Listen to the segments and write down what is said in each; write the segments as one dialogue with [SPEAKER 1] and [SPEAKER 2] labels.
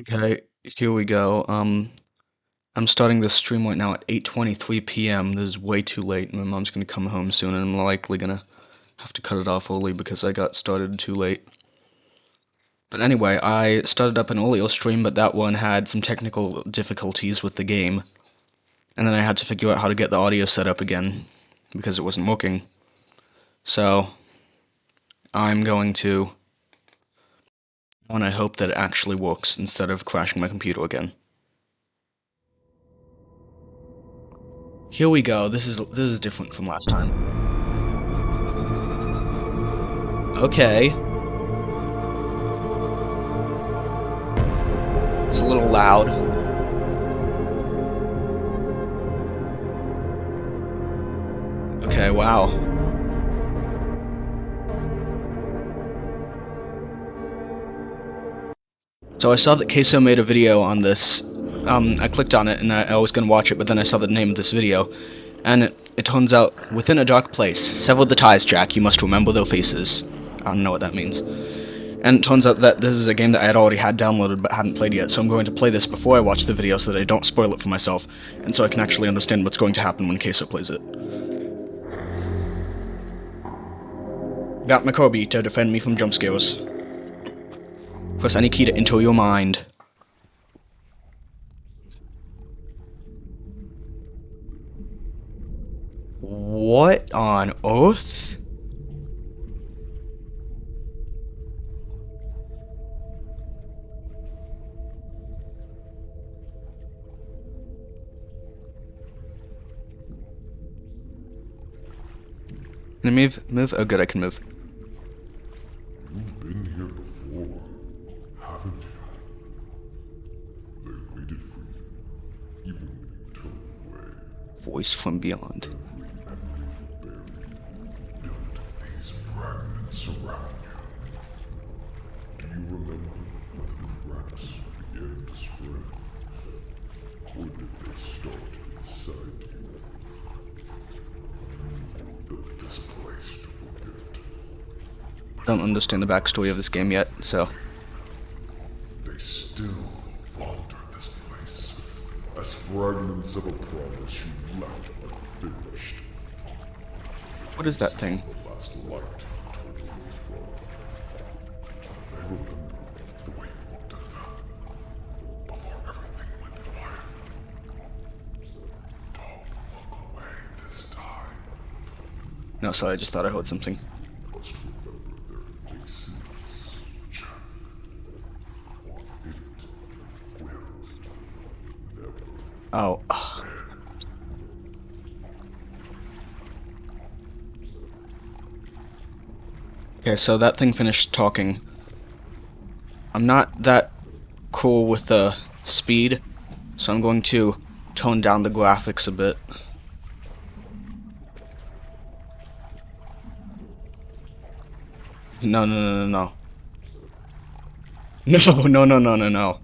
[SPEAKER 1] Okay, here we go. I'm starting this stream right now at 8:23 p.m. This is way too late. My mom's gonna come home soon, and I'm likely gonna have to cut it off early because I got started too late. But anyway, I started up an earlier stream, but that one had some technical difficulties with the game. And then I had to figure out how to get the audio set up again, because it wasn't working. So, I'm going to... and I hope that it actually works instead of crashing my computer again. Here we go. This is different from last time. Okay. It's a little loud. Okay, wow. So I saw that caseoh made a video on this. I clicked on it and I was going to watch it, but then I saw the name of this video. And it turns out, within a dark place, sever the ties, Jack, you must remember their faces. I don't know what that means. And it turns out that this is a game that I had already had downloaded but hadn't played yet, so I'm going to play this before I watch the video so that I don't spoil it for myself, and so I can actually understand what's going to happen when caseoh plays it. Got my Kobe to defend me from jump scares. Press any key to enter your mind. What on earth? Can I move? Move? Oh good, I can move.
[SPEAKER 2] You've been here before, haven't you? They waited for you, even when you turned away.
[SPEAKER 1] Voice from beyond.
[SPEAKER 2] Every memory you buried built these fragments around you. Do you remember where the cracks began to spread? Or did they start inside you? Built this place to forget.
[SPEAKER 1] I don't understand the backstory of this game yet, so...
[SPEAKER 2] They still wander this place, as fragments of a promise you left unfinished.
[SPEAKER 1] What is that thing?
[SPEAKER 2] The last light you turned away from. I remember the way you looked at them, before everything went quiet. Don't look away this time.
[SPEAKER 1] No, sorry, I just thought I heard something.
[SPEAKER 2] You must remember their faces, Jack. Or it will never.
[SPEAKER 1] Oh, ugh. Okay, so that thing finished talking. I'm not that cool with the speed, so I'm going to tone down the graphics a bit. No, no, no, no, no. No, no, no, no, no, no.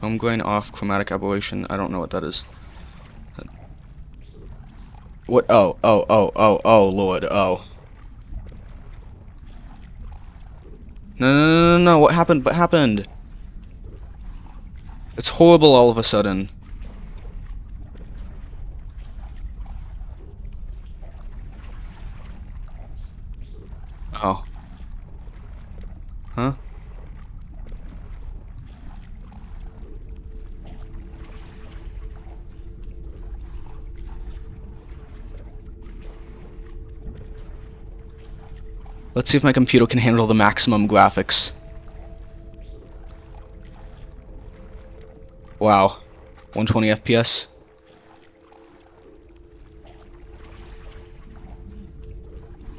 [SPEAKER 1] I'm going off chromatic aberration. I don't know what that is. What? Oh, oh, oh, oh, oh, Lord, oh. No, no, no, no, no, what happened? What happened? It's horrible all of a sudden. Oh. Huh? Let's see if my computer can handle the maximum graphics. Wow. 120 FPS.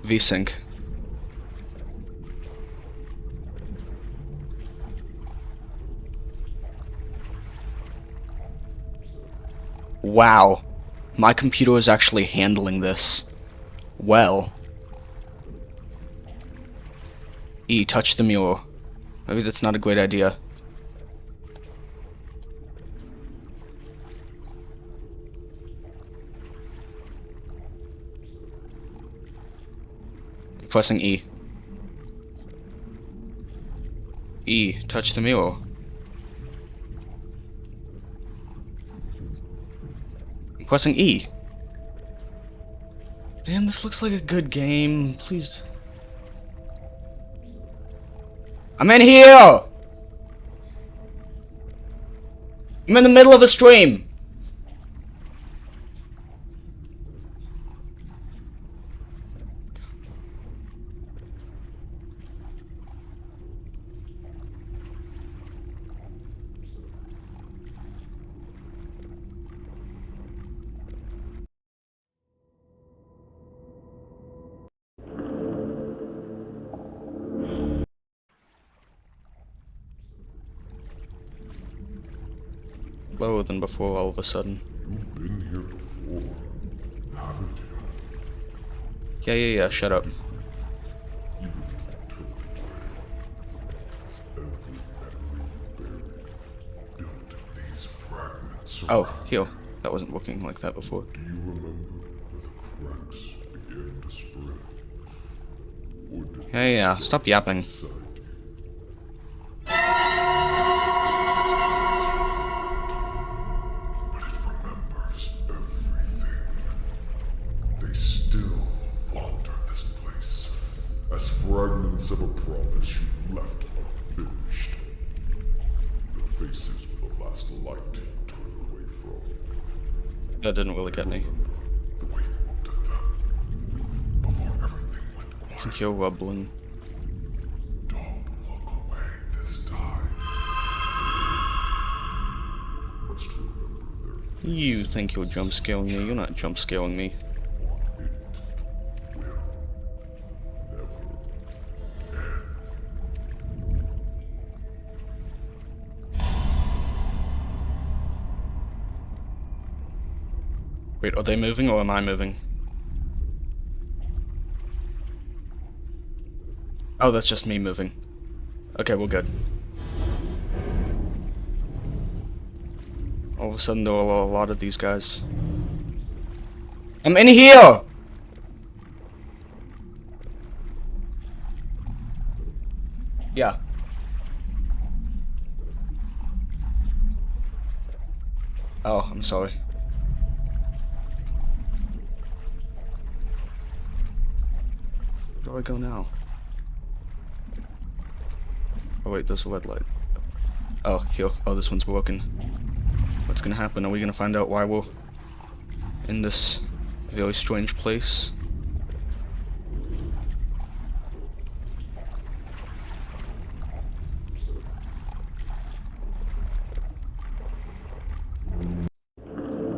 [SPEAKER 1] VSync. Wow. My computer is actually handling this well. Touch the mirror. Maybe that's not a great idea. pressing E. E. Touch the mirror. I'm pressing E. Man, this looks like a good game. Please. I'm in here! I'm in the middle of a stream! Lower than before all of a sudden.
[SPEAKER 2] You've been here before, haven't you?
[SPEAKER 1] Yeah, shut up.
[SPEAKER 2] Even took every memory buried, built these fragments
[SPEAKER 1] Oh,
[SPEAKER 2] around.
[SPEAKER 1] heal. That wasn't working like that before.
[SPEAKER 2] Do you remember where the cracks began to spread? Or did
[SPEAKER 1] Yeah, stop yapping.
[SPEAKER 2] inside you? But it remembers everything. They still wander this place as fragments of a promise you left unfinished. The faces were the last light you turned away from.
[SPEAKER 1] That didn't really get me.
[SPEAKER 2] The way you looked at them before everything went
[SPEAKER 1] I
[SPEAKER 2] quiet.
[SPEAKER 1] think you're rumbling.
[SPEAKER 2] Don't look away this time. Must remember their faces.
[SPEAKER 1] You think you're jump scaring me? You're not jump scaring me.
[SPEAKER 2] Or it will never end.
[SPEAKER 1] Wait, are they moving or am I moving? Oh, that's just me moving. Okay, we're good. All of a sudden, there are a lot of these guys. I'm in here! Yeah. Oh, I'm sorry. Where do I go now? Oh wait, there's a red light. Oh, here. Oh, this one's broken. What's gonna happen? Are we gonna find out why we're in this very strange place?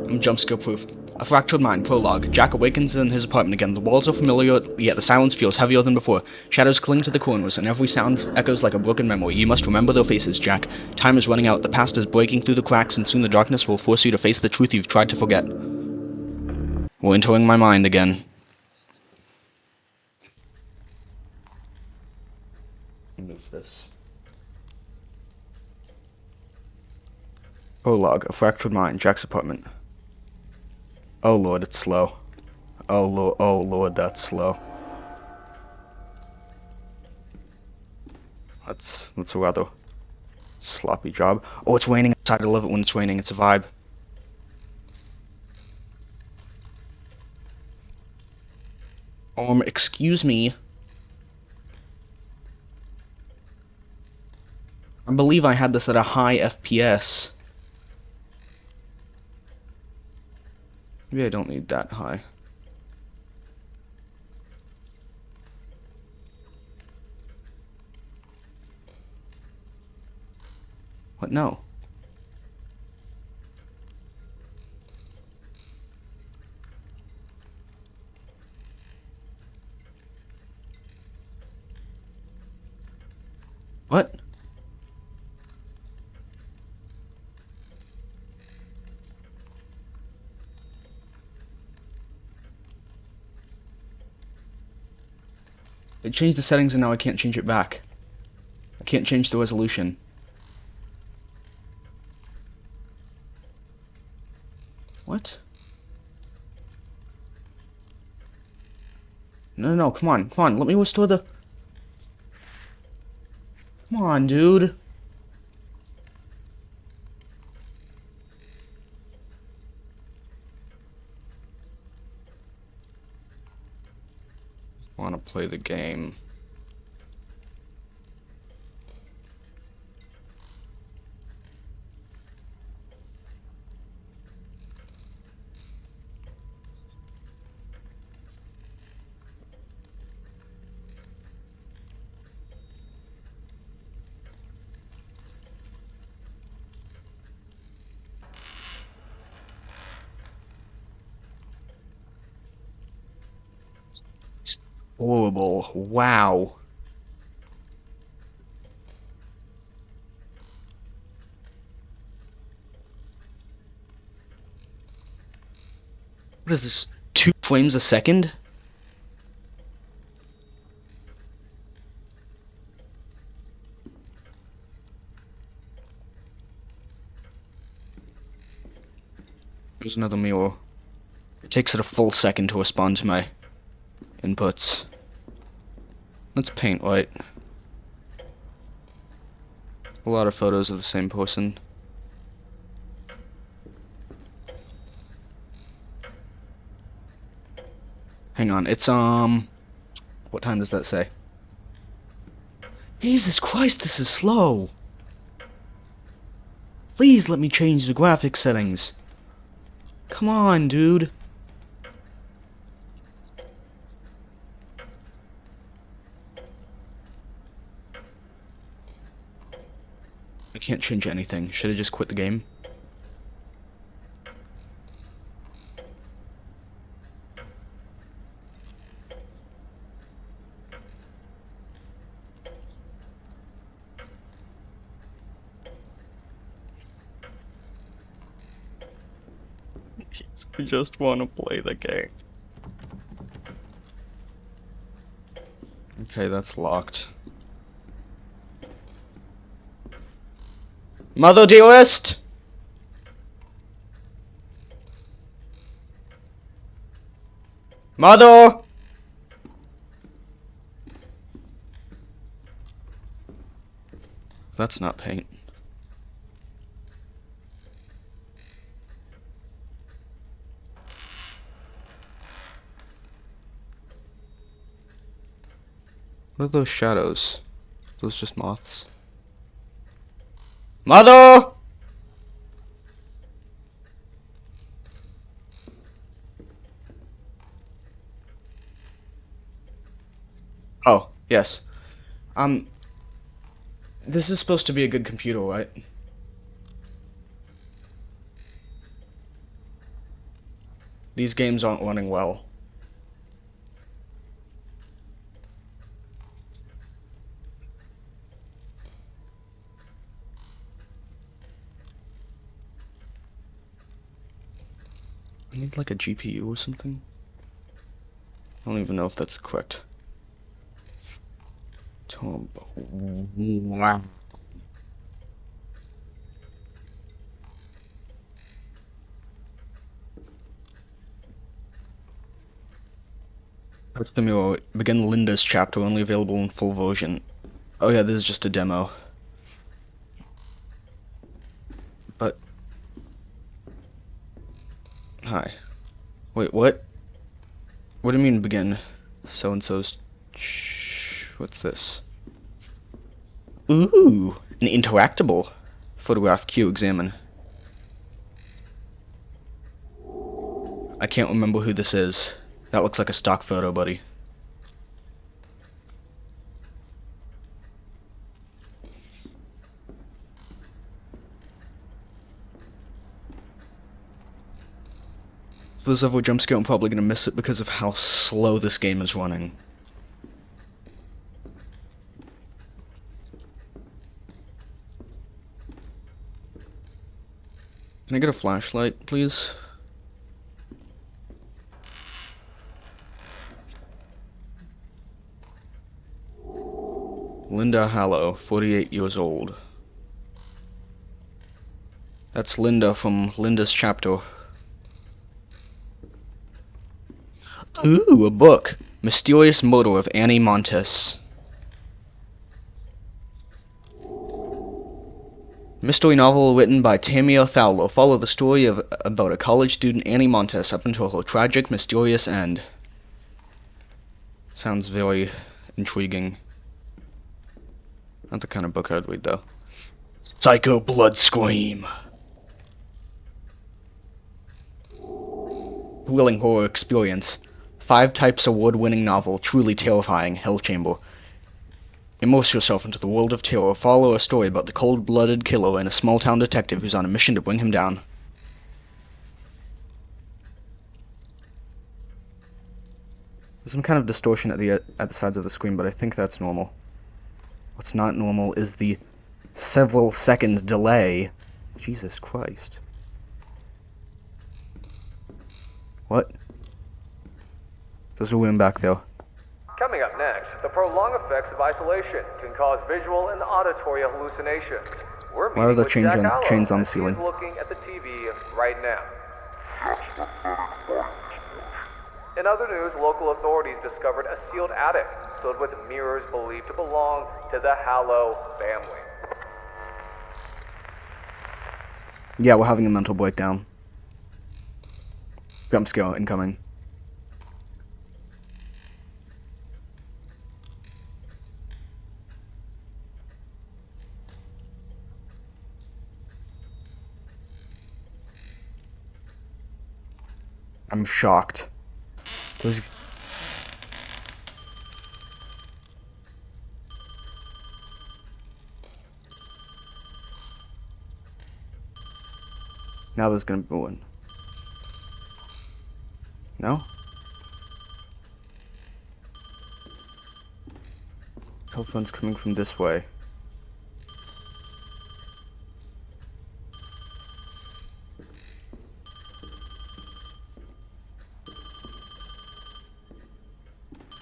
[SPEAKER 1] I'm jump scare proof. A fractured mind, prologue. Jack awakens in his apartment again. The walls are familiar, yet the silence feels heavier than before. Shadows cling to the corners, and every sound echoes like a broken memory. You must remember their faces, Jack. Time is running out, the past is breaking through the cracks, and soon the darkness will force you to face the truth you've tried to forget. We're entering my mind again. Move this. Prologue. A fractured mind. Jack's apartment. Oh lord, it's slow. Oh lord, that's slow. That's a rather sloppy job. Oh, it's raining outside. I love it when it's raining. It's a vibe. Excuse me. I believe I had this at a high FPS. Maybe I don't need that high. What? No. What? It changed the settings and now I can't change it back. I can't change the resolution. What? No, come on, let me restore the... Come on, dude. I want to play the game. Horrible. Wow. What is this? 2 frames a second? There's another mirror. It takes it a full second to respond to my inputs. Let's paint white. A lot of photos of the same person. Hang on, it's what time does that say? Jesus Christ, this is slow! Please let me change the graphics settings. Come on, dude. I can't change anything. Should I just quit the game? I just want to play the game. Okay, that's locked. Mother dearest! Mother! That's not paint. What are those shadows? Are those just moths? Mother! Oh, yes. This is supposed to be a good computer, right? These games aren't running well. I need like a GPU or something. I don't even know if that's correct. Wow. Let's begin Linda's chapter, only available in full version. Oh yeah, this is just a demo. But... Hi. Wait, what? What do you mean begin? So-and-so's... What's this? Ooh! An interactable. Photograph Q, examine. I can't remember who this is. That looks like a stock photo, buddy. If there's ever a jump scare, I'm probably gonna miss it because of how slow this game is running. Can I get a flashlight, please? Linda Hallow, 48 years old. That's Linda from Linda's chapter. Ooh, a book. Mysterious Murder of Annie Montes. Mystery novel written by Tamia Fowler. Follow the story about a college student, Annie Montes, up until her tragic, mysterious end. Sounds very intriguing. Not the kind of book I'd read, though. Psycho Blood Scream. Thrilling horror experience. 5 Types award-winning novel, truly terrifying, Hellchamber. Immerse yourself into the world of terror. Follow a story about the cold-blooded killer and a small-town detective who's on a mission to bring him down. There's some kind of distortion at the sides of the screen, but I think that's normal. What's not normal is the several second delay. Jesus Christ. What? There's a room back there.
[SPEAKER 3] Coming up next, the prolonged effects of isolation can cause visual and auditory hallucinations. We're
[SPEAKER 1] Why are the
[SPEAKER 3] meeting with Jack Allo,
[SPEAKER 1] chains on the
[SPEAKER 3] as
[SPEAKER 1] ceiling?
[SPEAKER 3] he's looking at the TV right now. In other news, local authorities discovered a sealed attic filled with mirrors believed to belong to the Hallow family.
[SPEAKER 1] Yeah, we're having a mental breakdown. Jump scare incoming. I'm shocked. Those... Now there's gonna be one. No? Telephone's coming from this way.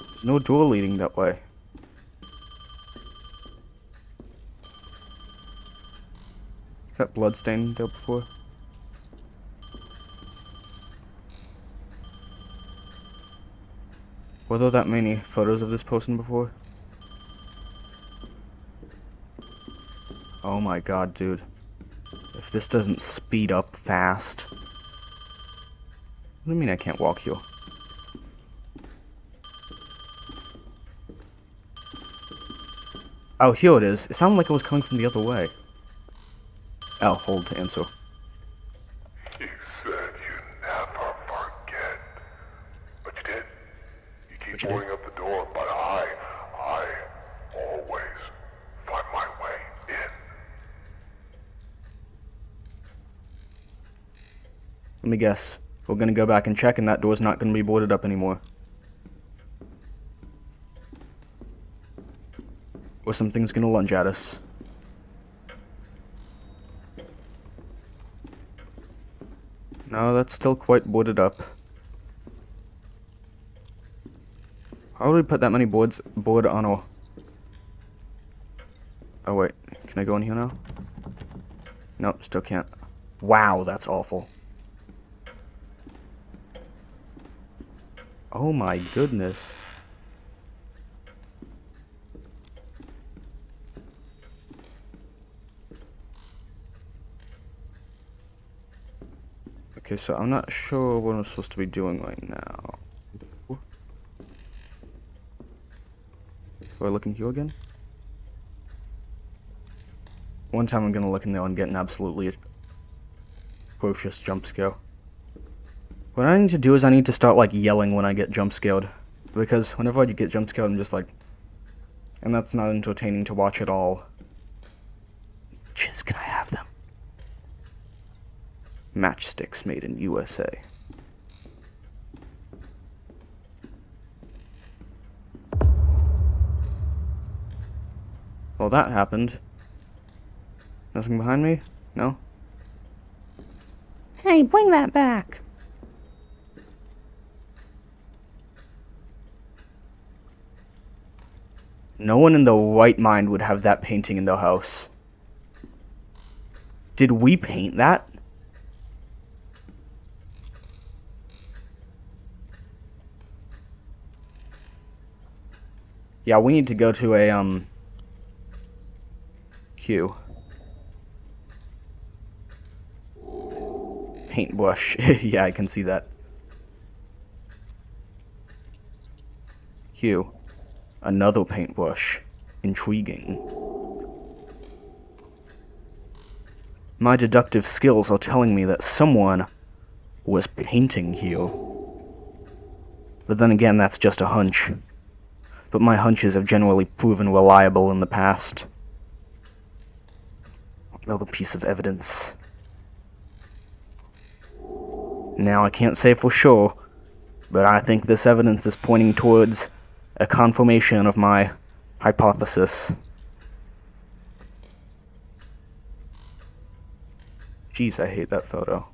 [SPEAKER 1] There's no door leading that way. Is that bloodstain there before? Were there that many photos of this person before? Oh my god, dude. If this doesn't speed up fast... What do you mean I can't walk here? Oh, here it is. It sounded like it was coming from the other way. L, hold to answer.
[SPEAKER 2] You said you never forget. But you did. You keep boarding up the door, but I always find my way in.
[SPEAKER 1] Let me guess. We're gonna go back and check and that door's not gonna be boarded up anymore. Or something's gonna lunge at us. No, that's still quite boarded up. How would we put that many board on a... Oh wait, can I go in here now? Nope, still can't. Wow, that's awful. Oh my goodness. Okay, so I'm not sure what I'm supposed to be doing right now. Do I look in here again? One time I'm gonna look in there and get an absolutely atrocious jump scare. What I need to do is I need to start like yelling when I get jump scared. Because whenever I get jump scared I'm just like... And that's not entertaining to watch at all. Just can I have them? Matchsticks made in USA. Well, that happened. Nothing behind me? No? Hey, bring that back! No one in their right mind would have that painting in their house. Did we paint that? Yeah, we need to go to a, Q. Paintbrush. Yeah, I can see that. Q. Another paintbrush. Intriguing. My deductive skills are telling me that someone was painting here. But then again, that's just a hunch. But my hunches have generally proven reliable in the past. Another piece of evidence. Now, I can't say for sure, but I think this evidence is pointing towards a confirmation of my hypothesis. Jeez, I hate that photo.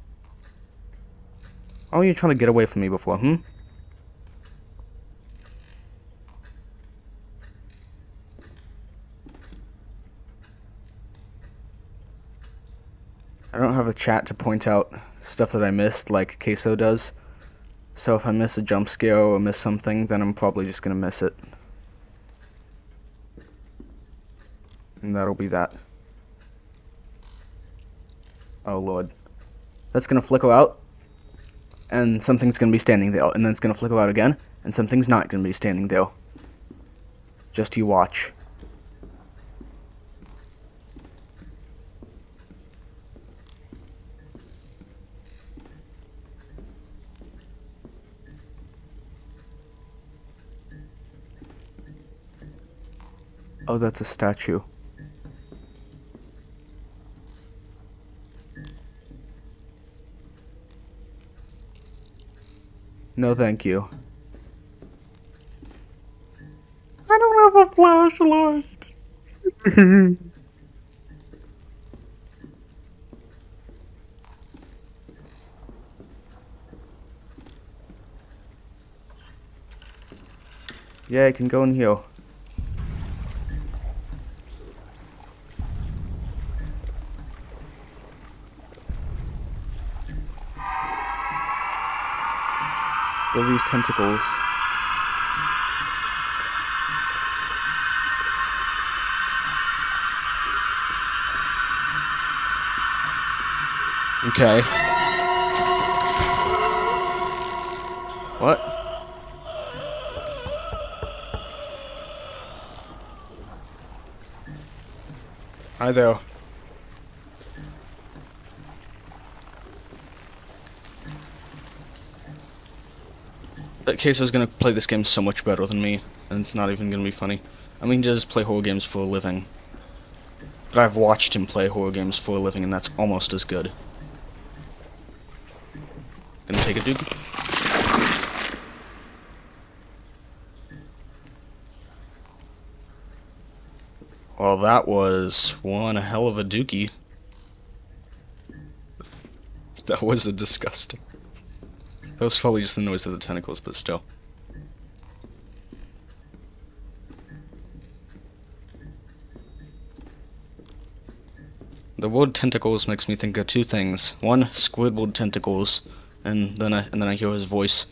[SPEAKER 1] Oh, you're trying to get away from me before, I don't have a chat to point out stuff that I missed like Caseoh does. So if I miss a jump scare or miss something, then I'm probably just gonna miss it. And that'll be that. Oh lord. That's gonna flicker out, and something's gonna be standing there, and then it's gonna flicker out again, and something's not gonna be standing there. Just you watch. Oh, that's a statue. No, thank you. I don't have a flashlight. Yeah, I can go in here. What are these tentacles? Okay. What? Hi there. That Caseoh's gonna play this game so much better than me, and it's not even gonna be funny. I mean, he does play horror games for a living. But I've watched him play horror games for a living, and that's almost as good. Gonna take a duke. Well, that was one hell of a dookie. That was a disgusting. That was probably just the noise of the tentacles, but still. The word tentacles makes me think of two things. One, Squidward tentacles, and then I hear his voice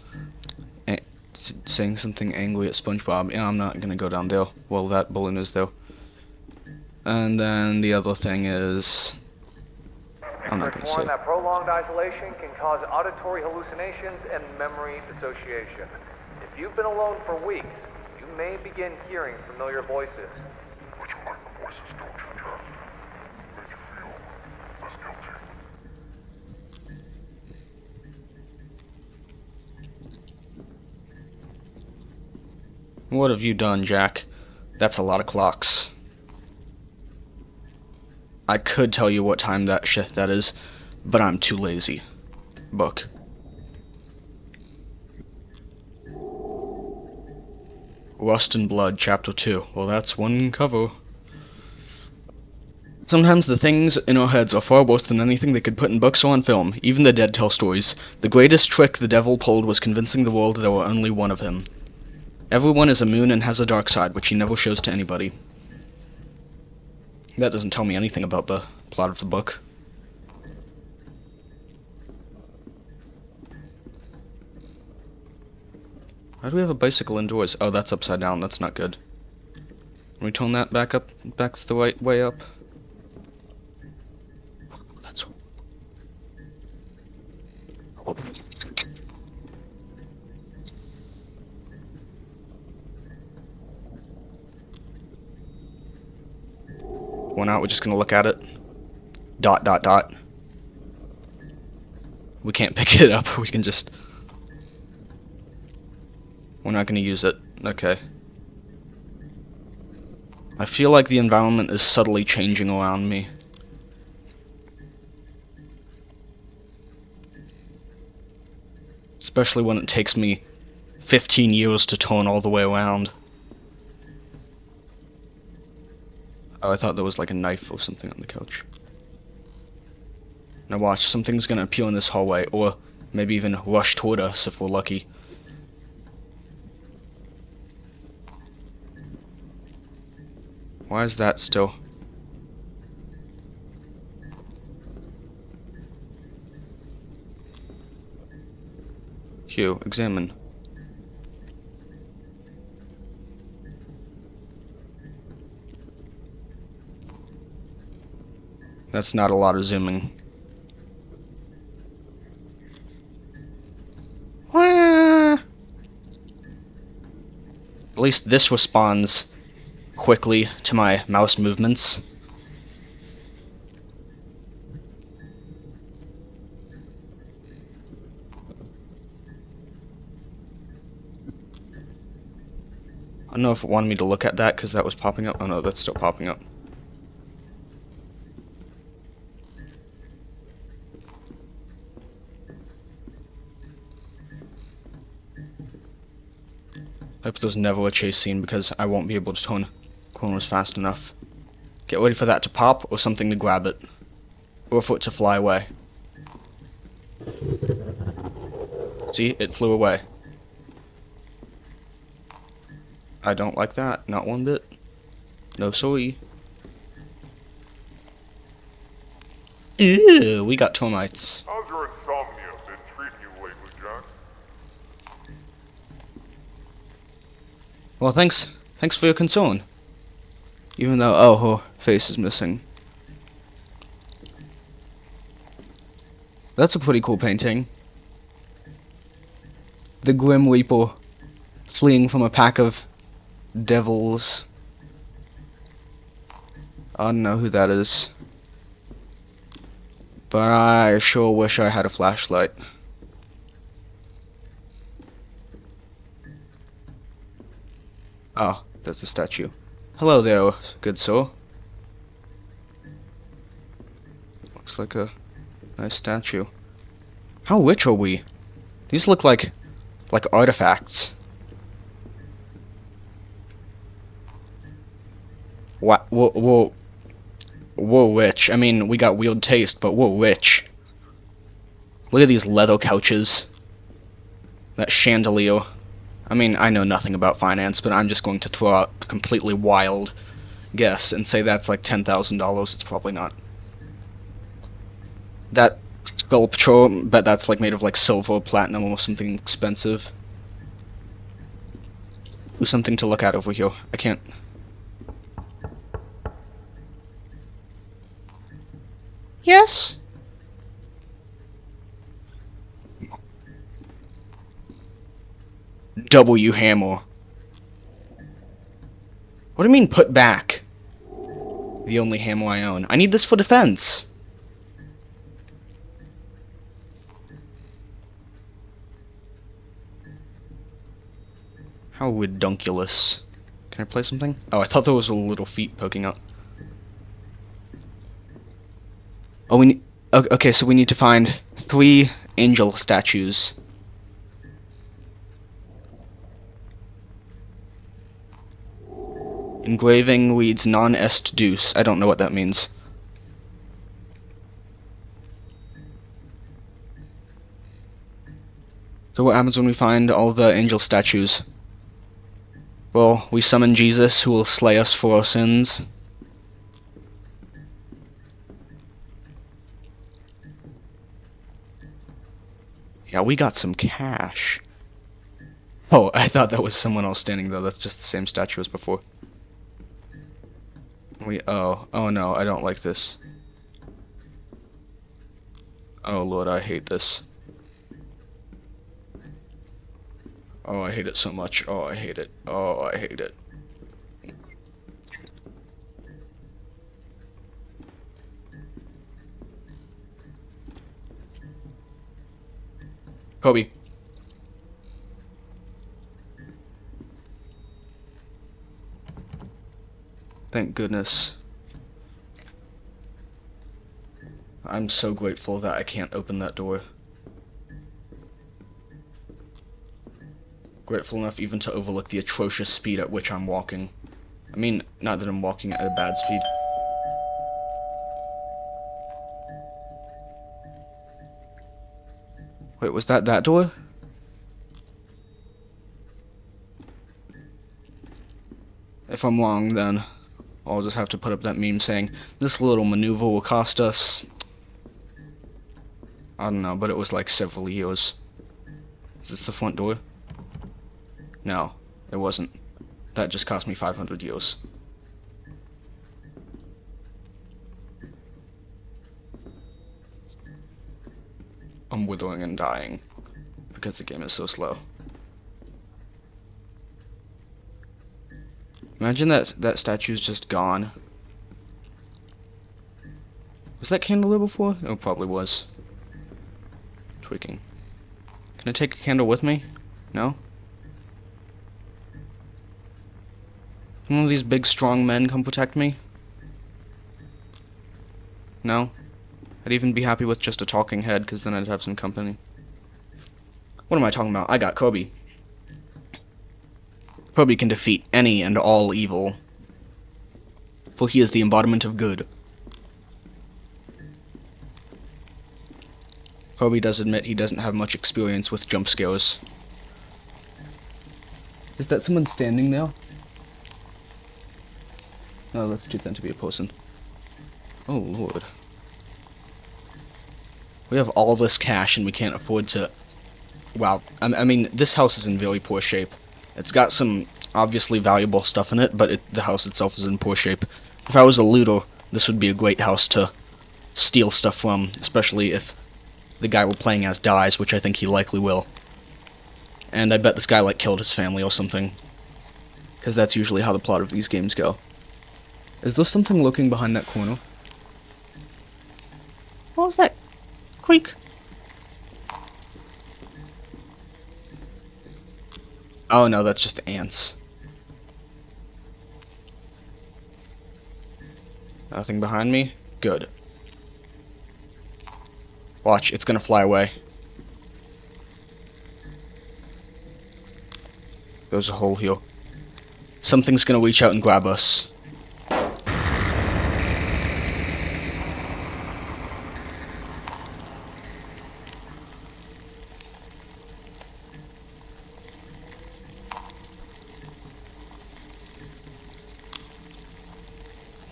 [SPEAKER 1] saying something angry at SpongeBob. Yeah, I'm not gonna go down there. Well, that balloon is there. And then the other thing is, I'm not gonna say.
[SPEAKER 3] That prolonged isolation can cause auditory hallucinations and memory dissociation. If you've been alone for weeks, you may begin hearing familiar voices.
[SPEAKER 2] Which one of the voices don't you trust? Make you feel less guilty.
[SPEAKER 1] What have you done, Jack? That's a lot of clocks. I could tell you what time that is, but I'm too lazy. Book. Rust and Blood, Chapter 2. Well, that's one cover. Sometimes the things in our heads are far worse than anything they could put in books or on film. Even the dead tell stories. The greatest trick the devil pulled was convincing the world there were only one of him. Everyone is a moon and has a dark side, which he never shows to anybody. That doesn't tell me anything about the plot of the book. Why do we have a bicycle indoors? Oh, that's upside down. That's not good. Can we tone that back up, back the right way up? That's... One out, we're just gonna look at it. Dot, dot, dot. We can't pick it up, we can just... We're not gonna use it. Okay. I feel like the environment is subtly changing around me. Especially when it takes me 15 years to turn all the way around. Oh, I thought there was like a knife or something on the couch. Now watch, something's gonna appear in this hallway, or maybe even rush toward us if we're lucky. Why is that still? Hugh, examine. That's not a lot of zooming. At least this responds quickly to my mouse movements. I don't know if it wanted me to look at that because that was popping up. Oh no, that's still popping up. I hope there's never a chase scene because I won't be able to turn corners fast enough. Get ready for that to pop or something to grab it. Or for it to fly away. See, it flew away. I don't like that, not one bit. No sorry. Ew, we got termites.
[SPEAKER 2] How's your insomnia been treating you lately, Jack?
[SPEAKER 1] Well, thanks for your concern. Even though, oh, her face is missing. That's a pretty cool painting. The Grim Reaper fleeing from a pack of devils. I don't know who that is. But I sure wish I had a flashlight. Oh, that's a statue. Hello there, good sir. Looks like a nice statue. How rich are we? These look like artifacts. What? We're rich. I mean, we got weird taste, but we're rich. Look at these leather couches. That chandelier. I mean, I know nothing about finance, but I'm just going to throw out a completely wild guess and say that's like $10,000. It's probably not. That sculpture, bet that's like made of like silver, platinum, or something expensive. Ooh, something to look at over here. I can't. Yes? W hammer. What do you mean put back? The only hammer I own. I need this for defense. How redunculous. Can I play something? Oh, I thought there was a little feet poking up. Oh, we need... Okay, so we need to find 3 angel statues. Engraving reads non est deuce. I don't know what that means. So what happens when we find all the angel statues? Well, we summon Jesus, who will slay us for our sins. Yeah, we got some cash. Oh, I thought that was someone else standing there. That's just the same statue as before. Oh no, I don't like this. Oh lord, I hate this. Oh, I hate it so much. Oh, I hate it. Oh, I hate it. Kobe. Thank goodness. I'm so grateful that I can't open that door. Grateful enough even to overlook the atrocious speed at which I'm walking. I mean, not that I'm walking at a bad speed. Wait, was that door? If I'm wrong, then I'll just have to put up that meme saying, this little maneuver will cost us... I don't know, but it was like several years. Is this the front door? No, it wasn't. That just cost me 500 years. I'm withering and dying because the game is so slow. Imagine that statue's just gone. Was that candle there before? Oh, it probably was. Tweaking. Can I take a candle with me? No? Can one of these big strong men come protect me? No? I'd even be happy with just a talking head, because then I'd have some company. What am I talking about? I got Kobe. Kobe can defeat any and all evil, for he is the embodiment of good. Kobe does admit he doesn't have much experience with jump scares. Is that someone standing there? No, that's too thin to be a person. Oh lord. We have all this cash and we can't afford to... Wow, I mean, this house is in very poor shape. It's got some obviously valuable stuff in it, but the house itself is in poor shape. If I was a looter, this would be a great house to steal stuff from, especially if the guy we're playing as dies, which I think he likely will. And I bet this guy, like, killed his family or something. Because that's usually how the plot of these games go. Is there something lurking behind that corner? What was that? Creak. Oh no, that's just ants. Nothing behind me? Good. Watch, it's gonna fly away. There's a hole here. Something's gonna reach out and grab us.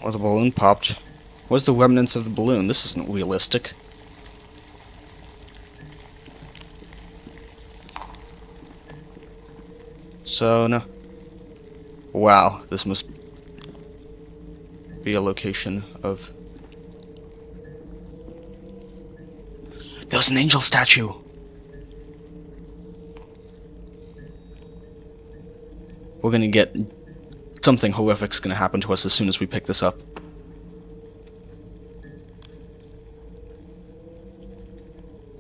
[SPEAKER 1] Oh, the balloon popped. Where's the remnants of the balloon? This isn't realistic. So, no. Wow, this must be a location of... There's an angel statue! We're gonna get... Something horrific's gonna happen to us as soon as we pick this up.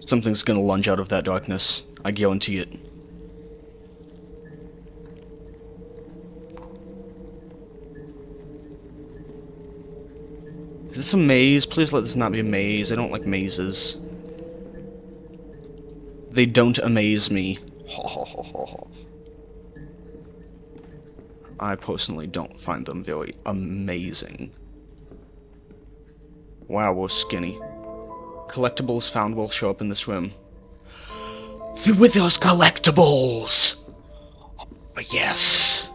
[SPEAKER 1] Something's gonna lunge out of that darkness. I guarantee it. Is this a maze? Please let this not be a maze. I don't like mazes. They don't amaze me. I personally don't find them very amazing. Wow, we're skinny. Collectibles found will show up in this room. The Wither's collectibles! Oh, yes!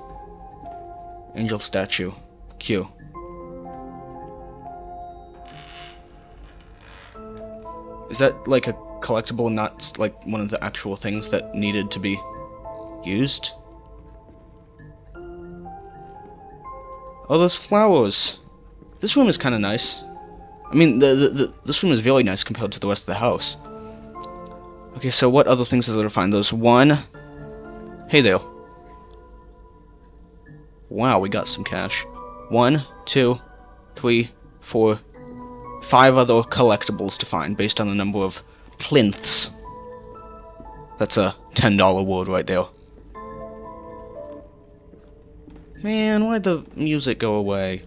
[SPEAKER 1] Angel statue. Q. Is that like a collectible, not like one of the actual things that needed to be used? Oh, those flowers! This room is kind of nice. I mean, this room is really nice compared to the rest of the house. Okay, so what other things are there to find? There's one... Hey there. Wow, we got some cash. 1, 2, 3, 4, 5 other collectibles to find based on the number of plinths. That's a $10 word right there. Man, why'd the music go away?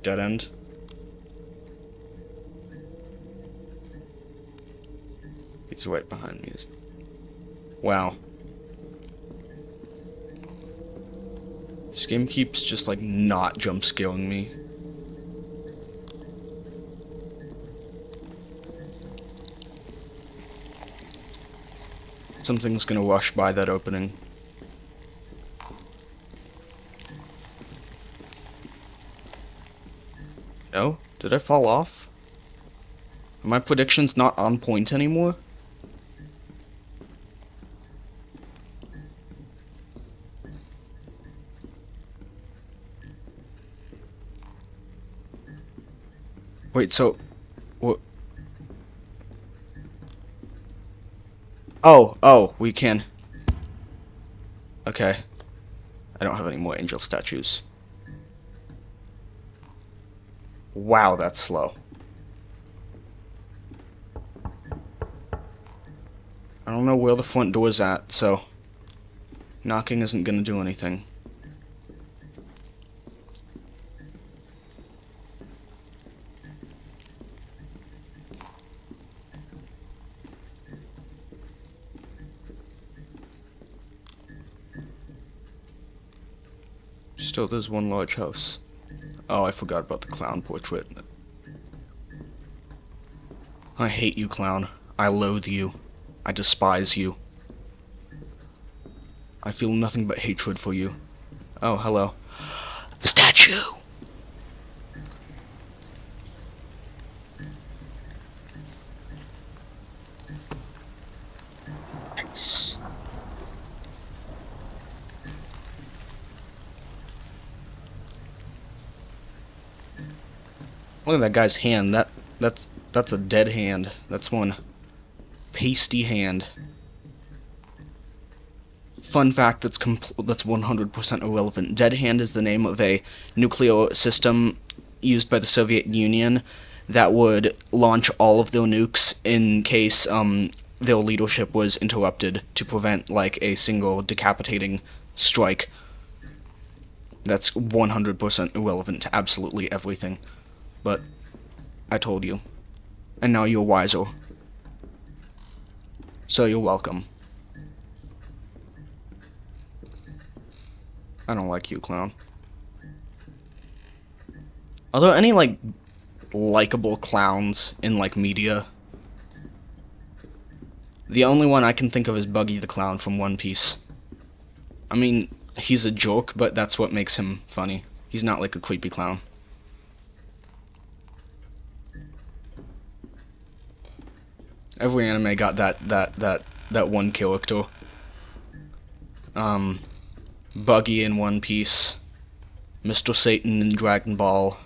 [SPEAKER 1] Dead end. He's right behind me. Wow. This game keeps just like not jump scaring me. Something's gonna rush by that opening. No? Did I fall off? Are my predictions not on point anymore? Wait, so... what? Oh, we can... Okay. I don't have any more angel statues. Wow, that's slow. I don't know where the front door is at, so... knocking isn't gonna do anything. Still, there's one large house. Oh, I forgot about the clown portrait. I hate you, clown. I loathe you. I despise you. I feel nothing but hatred for you. Oh, hello. The statue! Nice. Look at that guy's hand. That's a dead hand. That's one pasty hand. Fun fact that's 100% irrelevant. Dead Hand is the name of a nuclear system used by the Soviet Union that would launch all of their nukes in case their leadership was interrupted to prevent like a single decapitating strike. That's 100% irrelevant to absolutely everything. But I told you. And now you're wiser. So you're welcome. I don't like you, clown. Are there any, like, likable clowns in, like, media? The only one I can think of is Buggy the Clown from One Piece. I mean, he's a joke, but that's what makes him funny. He's not, like, a creepy clown. Every anime got that one character. Buggy in One Piece, Mr. Satan in Dragon Ball,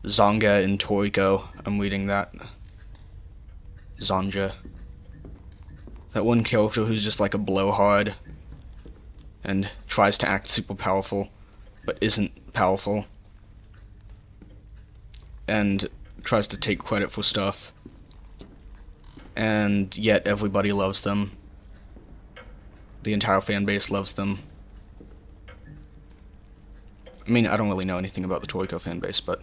[SPEAKER 1] Zonga in Toriko. I'm reading that. Zonja. That one character who's just like a blowhard and tries to act super powerful, but isn't powerful. And tries to take credit for stuff. And yet everybody loves them. The entire fan base loves them. I mean, I don't really know anything about the Toriko fan base, but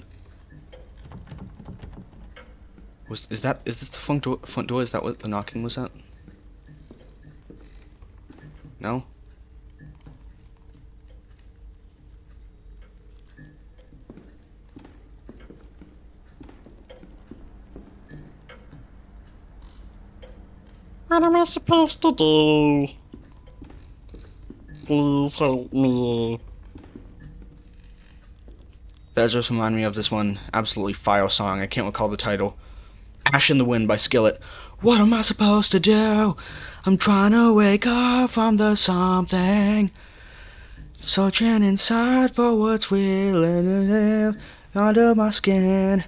[SPEAKER 1] is this the front door? Is that what the knocking was at? No?
[SPEAKER 4] What am I supposed to do? Please help me.
[SPEAKER 1] That just reminded me of this one absolutely fire song. I can't recall the title. Ash in the Wind by Skillet. What am I supposed to do? I'm trying to wake up from the something. Searching inside for what's real and under my skin.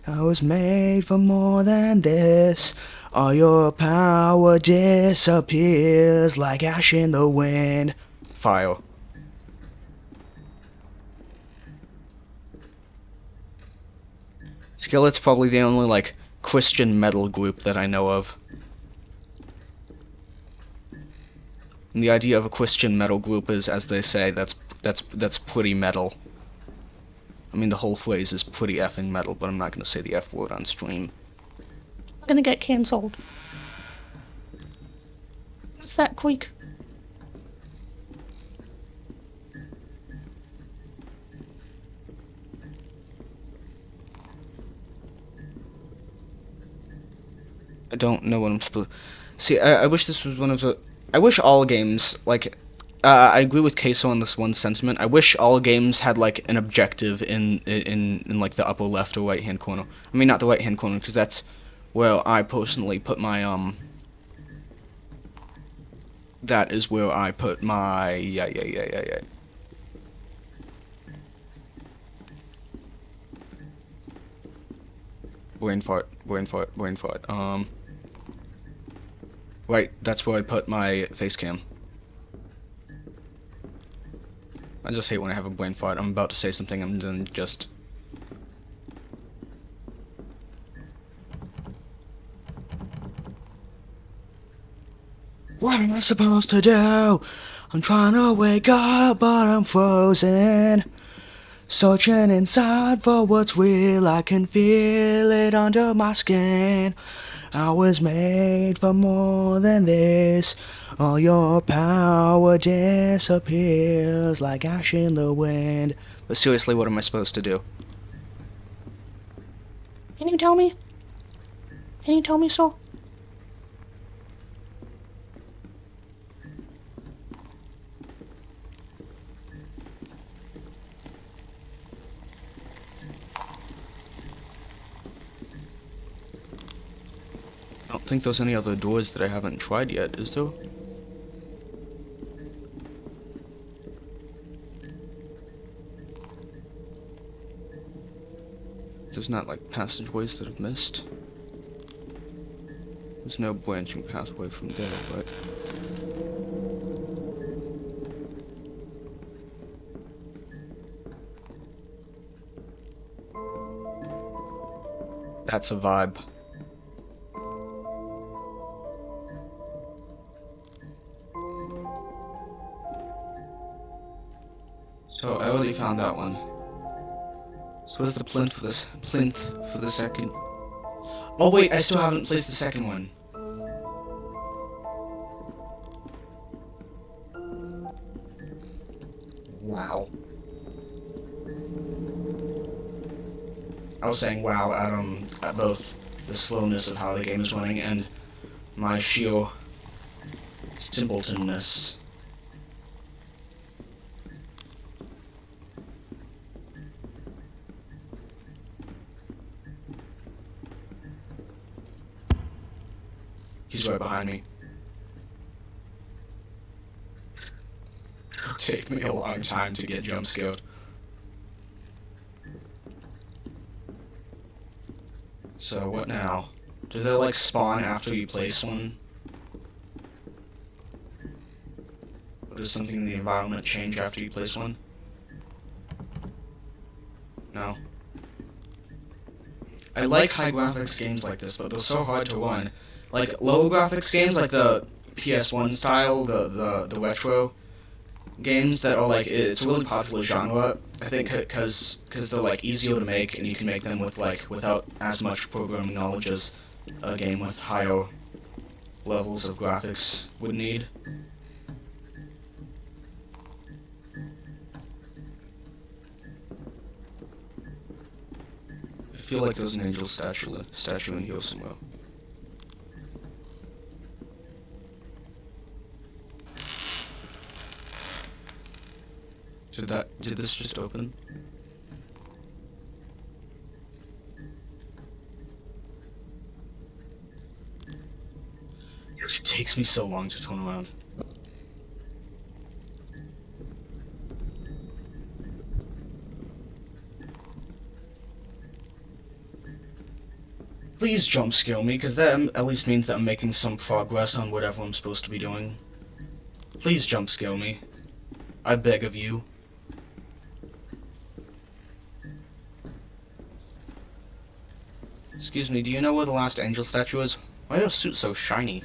[SPEAKER 1] I was made for more than this. All your power disappears like ash in the wind. Fire. Skillet's probably the only, like, Christian metal group that I know of. And the idea of a Christian metal group is, as they say, that's pretty metal. I mean, the whole phrase is pretty effing metal, but I'm not gonna say the F word on stream.
[SPEAKER 4] I'm gonna get cancelled. What's that creak?
[SPEAKER 1] I don't know what I'm supposed. See, I wish this was one of the. I wish all games like. I agree with Caseoh on this one sentiment. I wish all games had like an objective in like the upper left or right hand corner. I mean, not the right hand corner because that's where I personally put my That is where I put my yeah. Brain fart. Right, that's where I put my face cam. I just hate when I have a brain fart. I'm about to say something and then just... What am I supposed to do? I'm trying to wake up, but I'm frozen. Searching inside for what's real, I can feel it under my skin. I was made for more than this. All your power disappears like ash in the wind. But seriously, what am I supposed to do?
[SPEAKER 4] Can you tell me? Can you tell me so?
[SPEAKER 1] I don't think there's any other doors that I haven't tried yet, is there? There's not, like, passageways that I've missed. There's no branching pathway from there, but... That's a vibe. So I already found that one. So where's the plinth for this? Plinth for the second. Oh wait, I still haven't placed the second one. Wow. I was saying wow at both the slowness of how the game is running and my sheer simpletonness. He's right behind me. It'll take me a long time to get jump scared. So what now? Do they like spawn after you place one? Or does something in the environment change after you place one? No. I like high graphics games like this, but they're so hard to run. Like low graphics games, like the PS1 style, the retro games that are like, it's a really popular genre. I think because they're like easier to make, and you can make them with like without as much programming knowledge as a game with higher levels of graphics would need. I feel like there's an angel statue in here somewhere. Did this just open? It takes me so long to turn around. Please jump scare me, because that at least means that I'm making some progress on whatever I'm supposed to be doing. Please jump scare me. I beg of you. Excuse me, do you know where the last angel statue is? Why is your suit so shiny?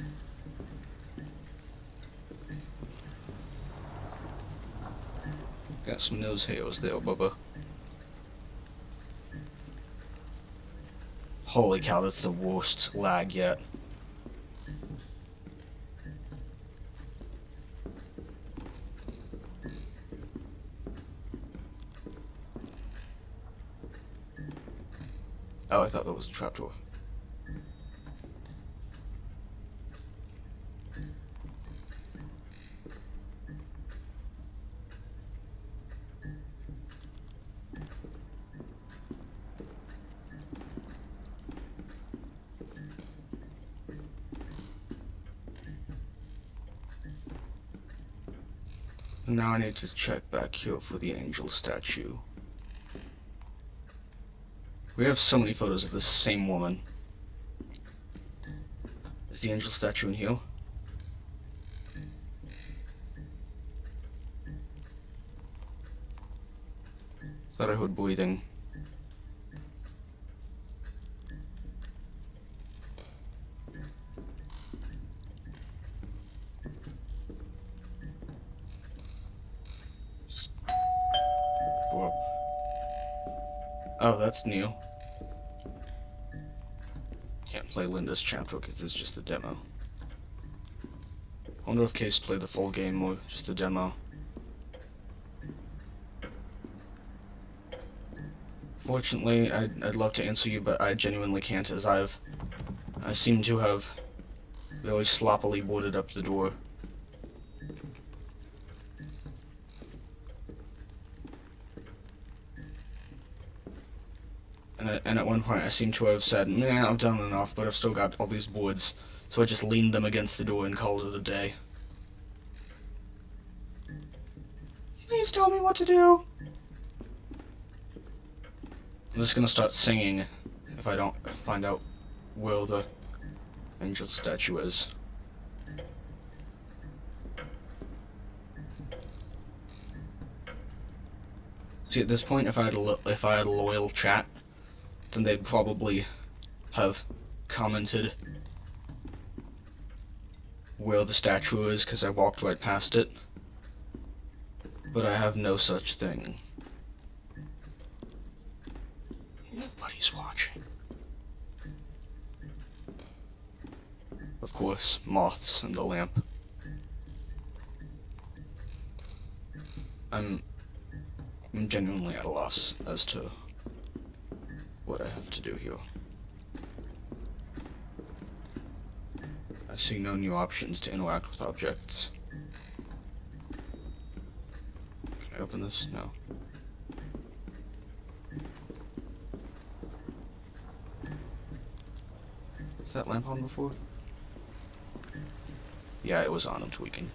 [SPEAKER 1] Got some nose hairs there, Bubba. Holy cow, that's the worst lag yet. Oh, I thought that was a trapdoor. Now I need to check back here for the angel statue. We have so many photos of this same woman. Is the angel statue in here? Thought I heard breathing. Whoa. Oh, that's new. Can't play Linda's chapter because it's just a demo. Wonder if Case played the full game or just a demo. Fortunately, I'd love to answer you, but I genuinely can't, as I seem to have very sloppily boarded up the door. And at one point I seem to have said, nah, I've done enough, but I've still got all these boards, so I just leaned them against the door and called it a day. Please tell me what to do! I'm just gonna start singing if I don't find out where the angel statue is. See, at this point, if I had a loyal chat, then they'd probably have commented where the statue is, because I walked right past it. But I have no such thing. Nobody's watching. Of course, moths and the lamp. I'm genuinely at a loss as to what I have to do here. I see no new options to interact with objects. Can I open this? No. Was that lamp on before? Yeah, it was on. I'm tweaking.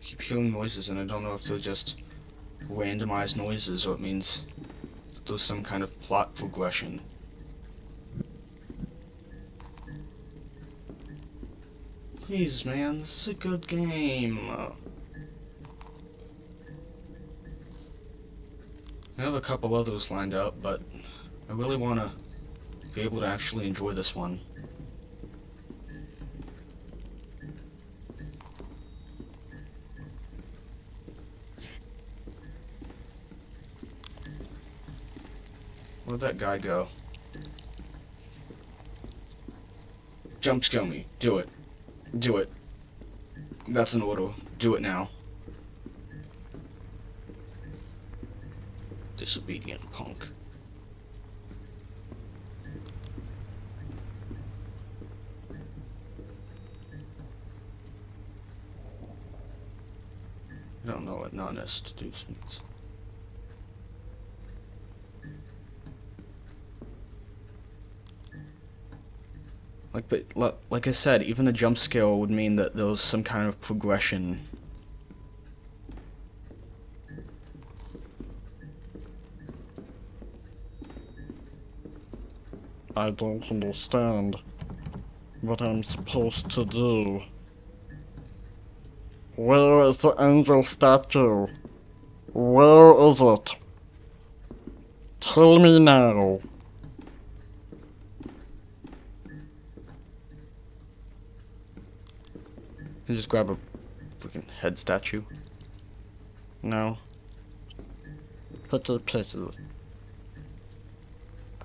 [SPEAKER 1] Keep hearing noises, and I don't know if they're just randomized noises or it means that there's some kind of plot progression. Please, man, this is a good game. I have a couple others lined up, but I really want to be able to actually enjoy this one. Where'd that guy go? Jump scare me. Do it. Do it. That's an order. Do it now. Disobedient punk. I don't know what non-est means. Like I said, even a jump scare would mean that there was some kind of progression.
[SPEAKER 5] I don't understand what I'm supposed to do. Where is the angel statue? Where is it? Tell me now.
[SPEAKER 1] You just grab a freaking head statue.
[SPEAKER 5] No. Pity.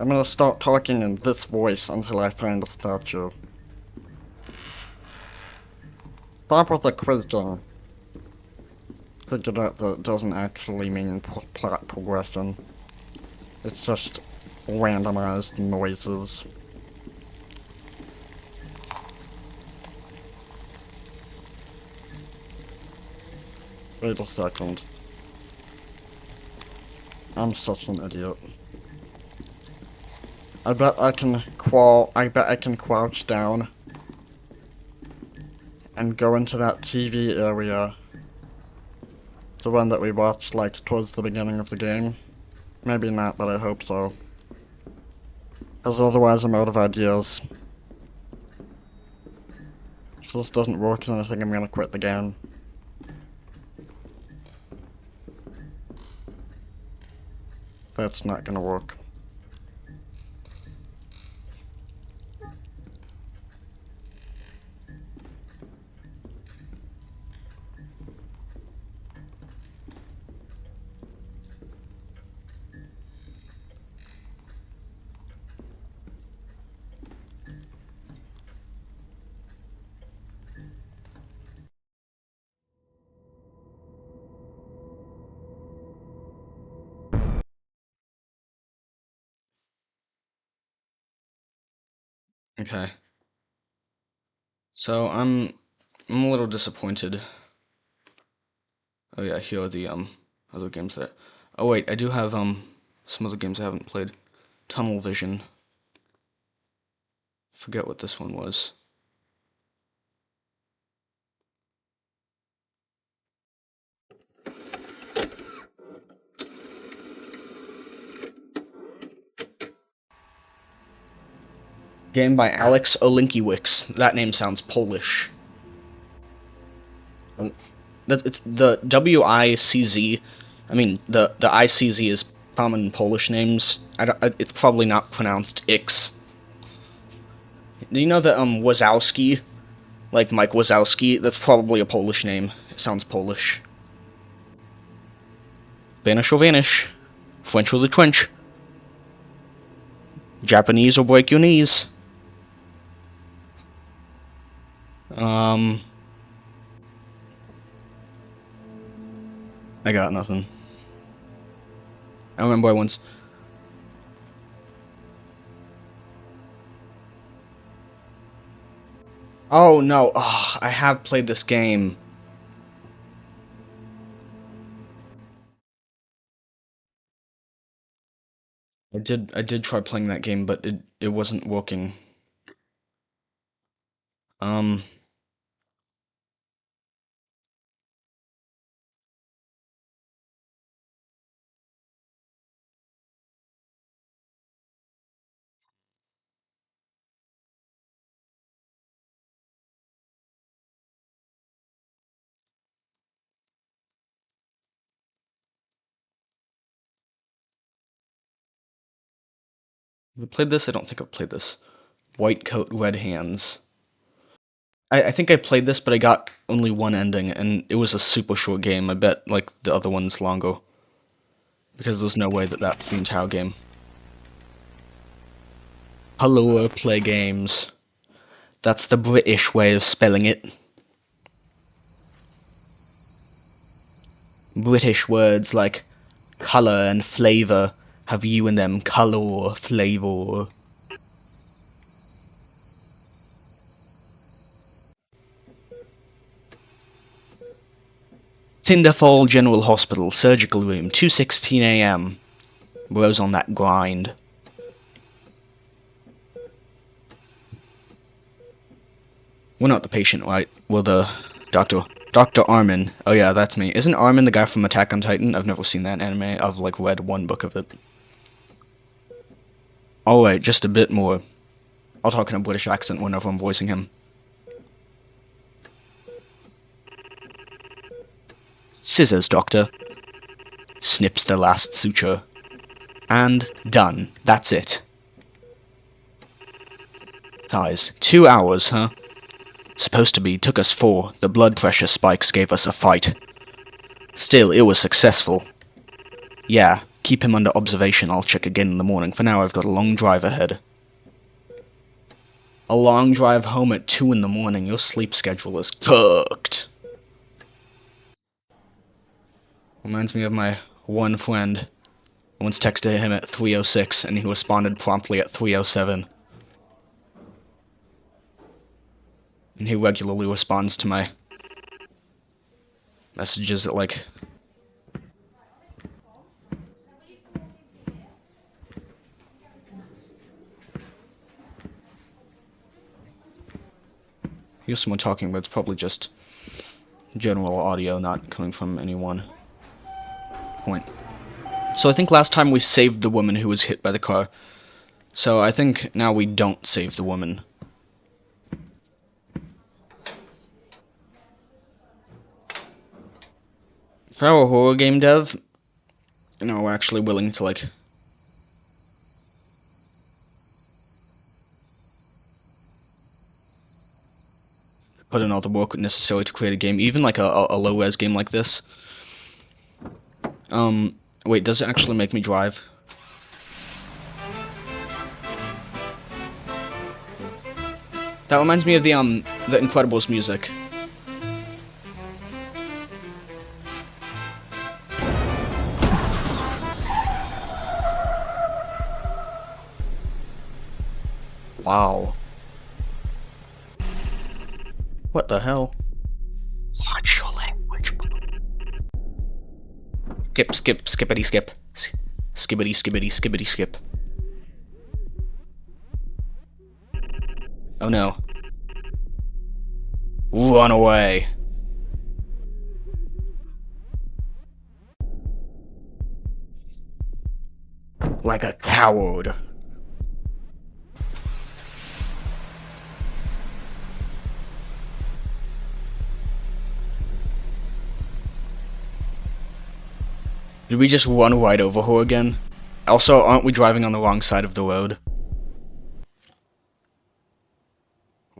[SPEAKER 5] I'm gonna start talking in this voice until I find a statue. Stop with the quizzing. Figured out that it doesn't actually mean plot progression. It's just randomized noises. Wait a second. I'm such an idiot. I bet I can crouch down and go into that TV area. The one that we watched, like, towards the beginning of the game. Maybe not, but I hope so. Because otherwise I'm out of ideas. If this doesn't work, then I think I'm gonna quit the game. That's not gonna work.
[SPEAKER 1] Okay. So I'm a little disappointed. Oh yeah, here are the other games that. Oh wait, I do have some other games I haven't played. Tunnel Vision. Forget what this one was. Game by Alex Olinkiewicz. That name sounds Polish. It's the WICZ. I mean, the ICZ is common in Polish names. It's probably not pronounced Ix. Do you know that Wazowski, like Mike Wazowski, that's probably a Polish name. It sounds Polish. Vanish or vanish. French or the trench. Japanese or break your knees. I got nothing. I remember I once. Oh no! Oh, I have played this game. I did try playing that game, but it wasn't working. Um. Have I played this? I don't think I've played this. White Coat, Red Hands. I think I played this, but I got only one ending, and it was a super short game. I bet, like, the other one's longer. Because there's no way that that's the entire game. Hello, play games. That's the British way of spelling it. British words like colour and flavour have you in them. Colour, flavour. Tinderfall General Hospital, surgical room, 2:16 a.m. Bro's on that grind. We're not the patient, right? We're the doctor. Dr. Armin. Oh yeah, that's me. Isn't Armin the guy from Attack on Titan? I've never seen that anime. I've, like, read one book of it. Alright, just a bit more. I'll talk in a British accent whenever I'm voicing him. Scissors, doctor. Snips the last suture. And done. That's it. Thighs. 2 hours, huh? Supposed to be. Took us 4. The blood pressure spikes gave us a fight. Still, it was successful. Yeah, keep him under observation. I'll check again in the morning. For now, I've got a long drive ahead. A long drive home at 2 in the morning. Your sleep schedule is cooked. Reminds me of my one friend. I once texted him at 3:06, and he responded promptly at 3:07. And he regularly responds to my messages at, like, here's someone talking, but it's probably just general audio, not coming from any one point. So I think last time we saved the woman who was hit by the car. So I think now we don't save the woman. If I were a horror game dev, we're actually willing to, like, put in all the work necessary to create a game, even like a low-res game like this. Wait, does it actually make me drive? That reminds me of the Incredibles music. Wow. What the hell? Watch your language. Skip, skippity skip. Skibbity, skibbity, skibbity skip. Oh no. Run away. Like a coward. Did we just run right over her again? Also, aren't we driving on the wrong side of the road?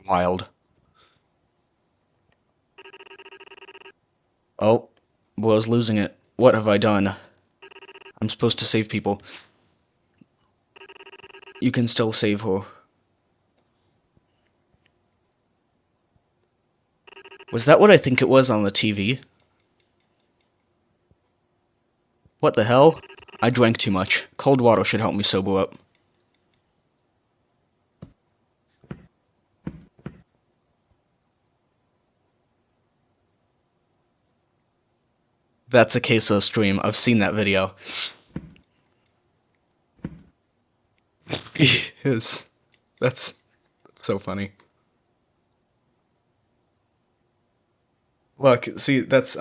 [SPEAKER 1] Wild. Oh, was losing it. What have I done? I'm supposed to save people. You can still save her. Was that what I think it was on the TV? What the hell? I drank too much. Cold water should help me sober up. That's a caseoh stream. I've seen that video. Yes. That's so funny. Look, see, that's,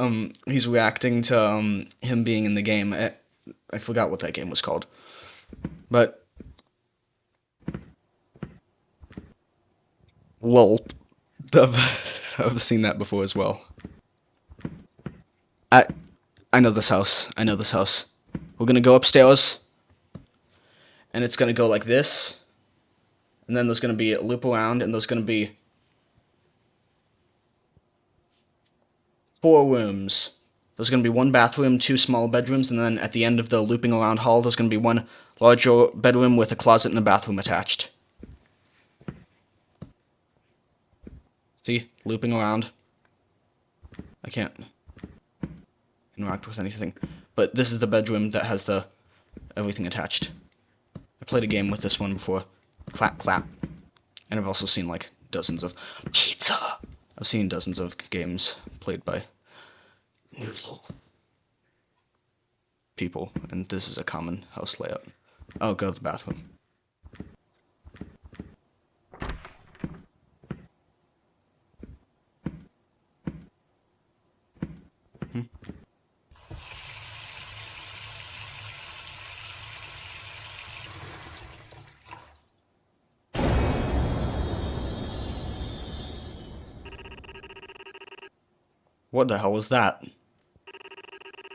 [SPEAKER 1] he's reacting to, him being in the game. I forgot what that game was called. But, lol. I've seen that before as well. I know this house. I know this house. We're gonna go upstairs, and it's gonna go like this, and then there's gonna be a loop around, and there's gonna be 4 rooms. There's gonna be 1 bathroom, 2 small bedrooms, and then at the end of the looping around hall, there's gonna be 1 larger bedroom with a closet and a bathroom attached. See? Looping around. I can't interact with anything. But this is the bedroom that has the everything attached. I played a game with this one before. Clap, clap. And I've also seen, like, dozens of... Pizza! I've seen dozens of games played by noodle people, and this is a common house layout. Oh, go to the bathroom. What the hell was that?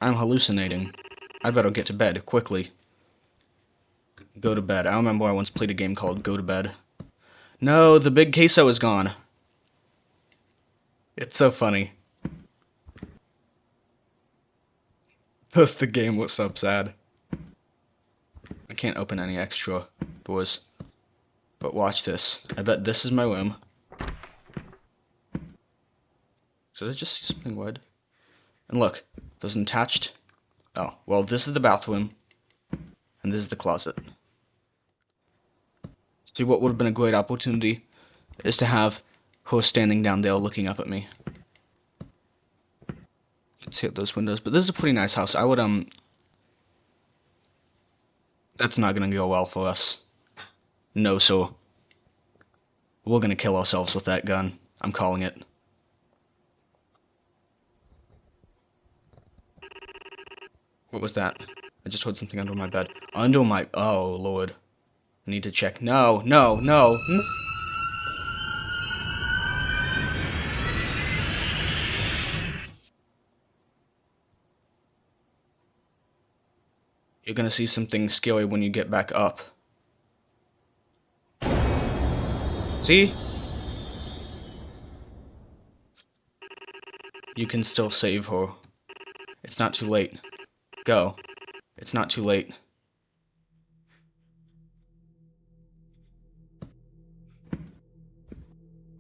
[SPEAKER 1] I'm hallucinating. I better get to bed, quickly. Go to bed. I remember I once played a game called Go to Bed. No, the big caseoh is gone. It's so funny. Plus the game was so sad. I can't open any extra doors. But watch this. I bet this is my room. Did I just see something red? And look, there's an attached... Oh, well, this is the bathroom. And this is the closet. See, what would have been a great opportunity is to have her standing down there looking up at me. Let's see at those windows. But this is a pretty nice house. I would, That's not gonna go well for us. No, sir. We're gonna kill ourselves with that gun. I'm calling it. What was that? I just heard something under my bed. Under my... Oh, Lord. I need to check. No, no, no. You're gonna see something scary when you get back up. See? You can still save her. It's not too late. Go. It's not too late.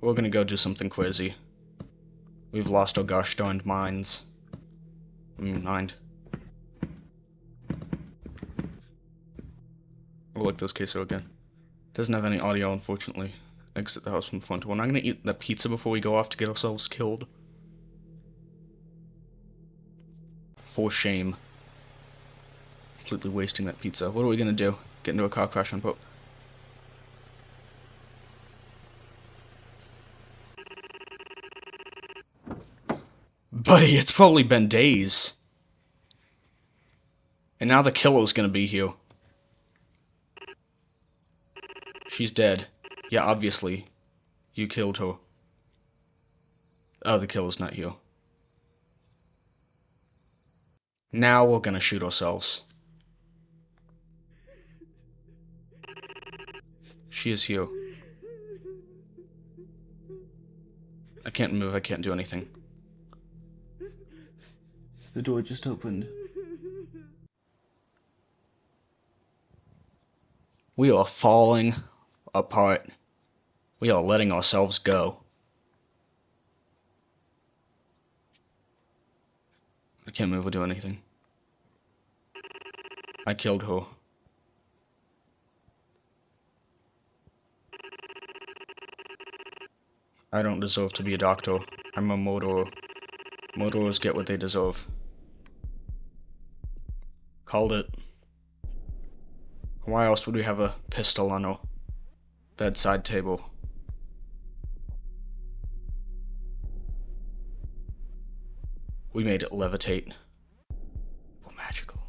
[SPEAKER 1] We're gonna go do something crazy. We've lost our gosh darned minds. Mind. We'll look this caseoh again. Doesn't have any audio, unfortunately. Exit the house from the front. We're not gonna eat the pizza before we go off to get ourselves killed. For shame. Completely wasting that pizza. What are we gonna do? Get into a car crash on boat. Buddy, it's probably been days. And now the killer's gonna be here. She's dead. Yeah, obviously. You killed her. Oh, the killer's not here. Now we're gonna shoot ourselves. She is here. I can't move, I can't do anything. The door just opened. We are falling apart. We are letting ourselves go. I can't move or do anything. I killed her. I don't deserve to be a doctor. I'm a murderer. Murderers get what they deserve. Called it. Why else would we have a pistol on our bedside table? We made it levitate. We're magical.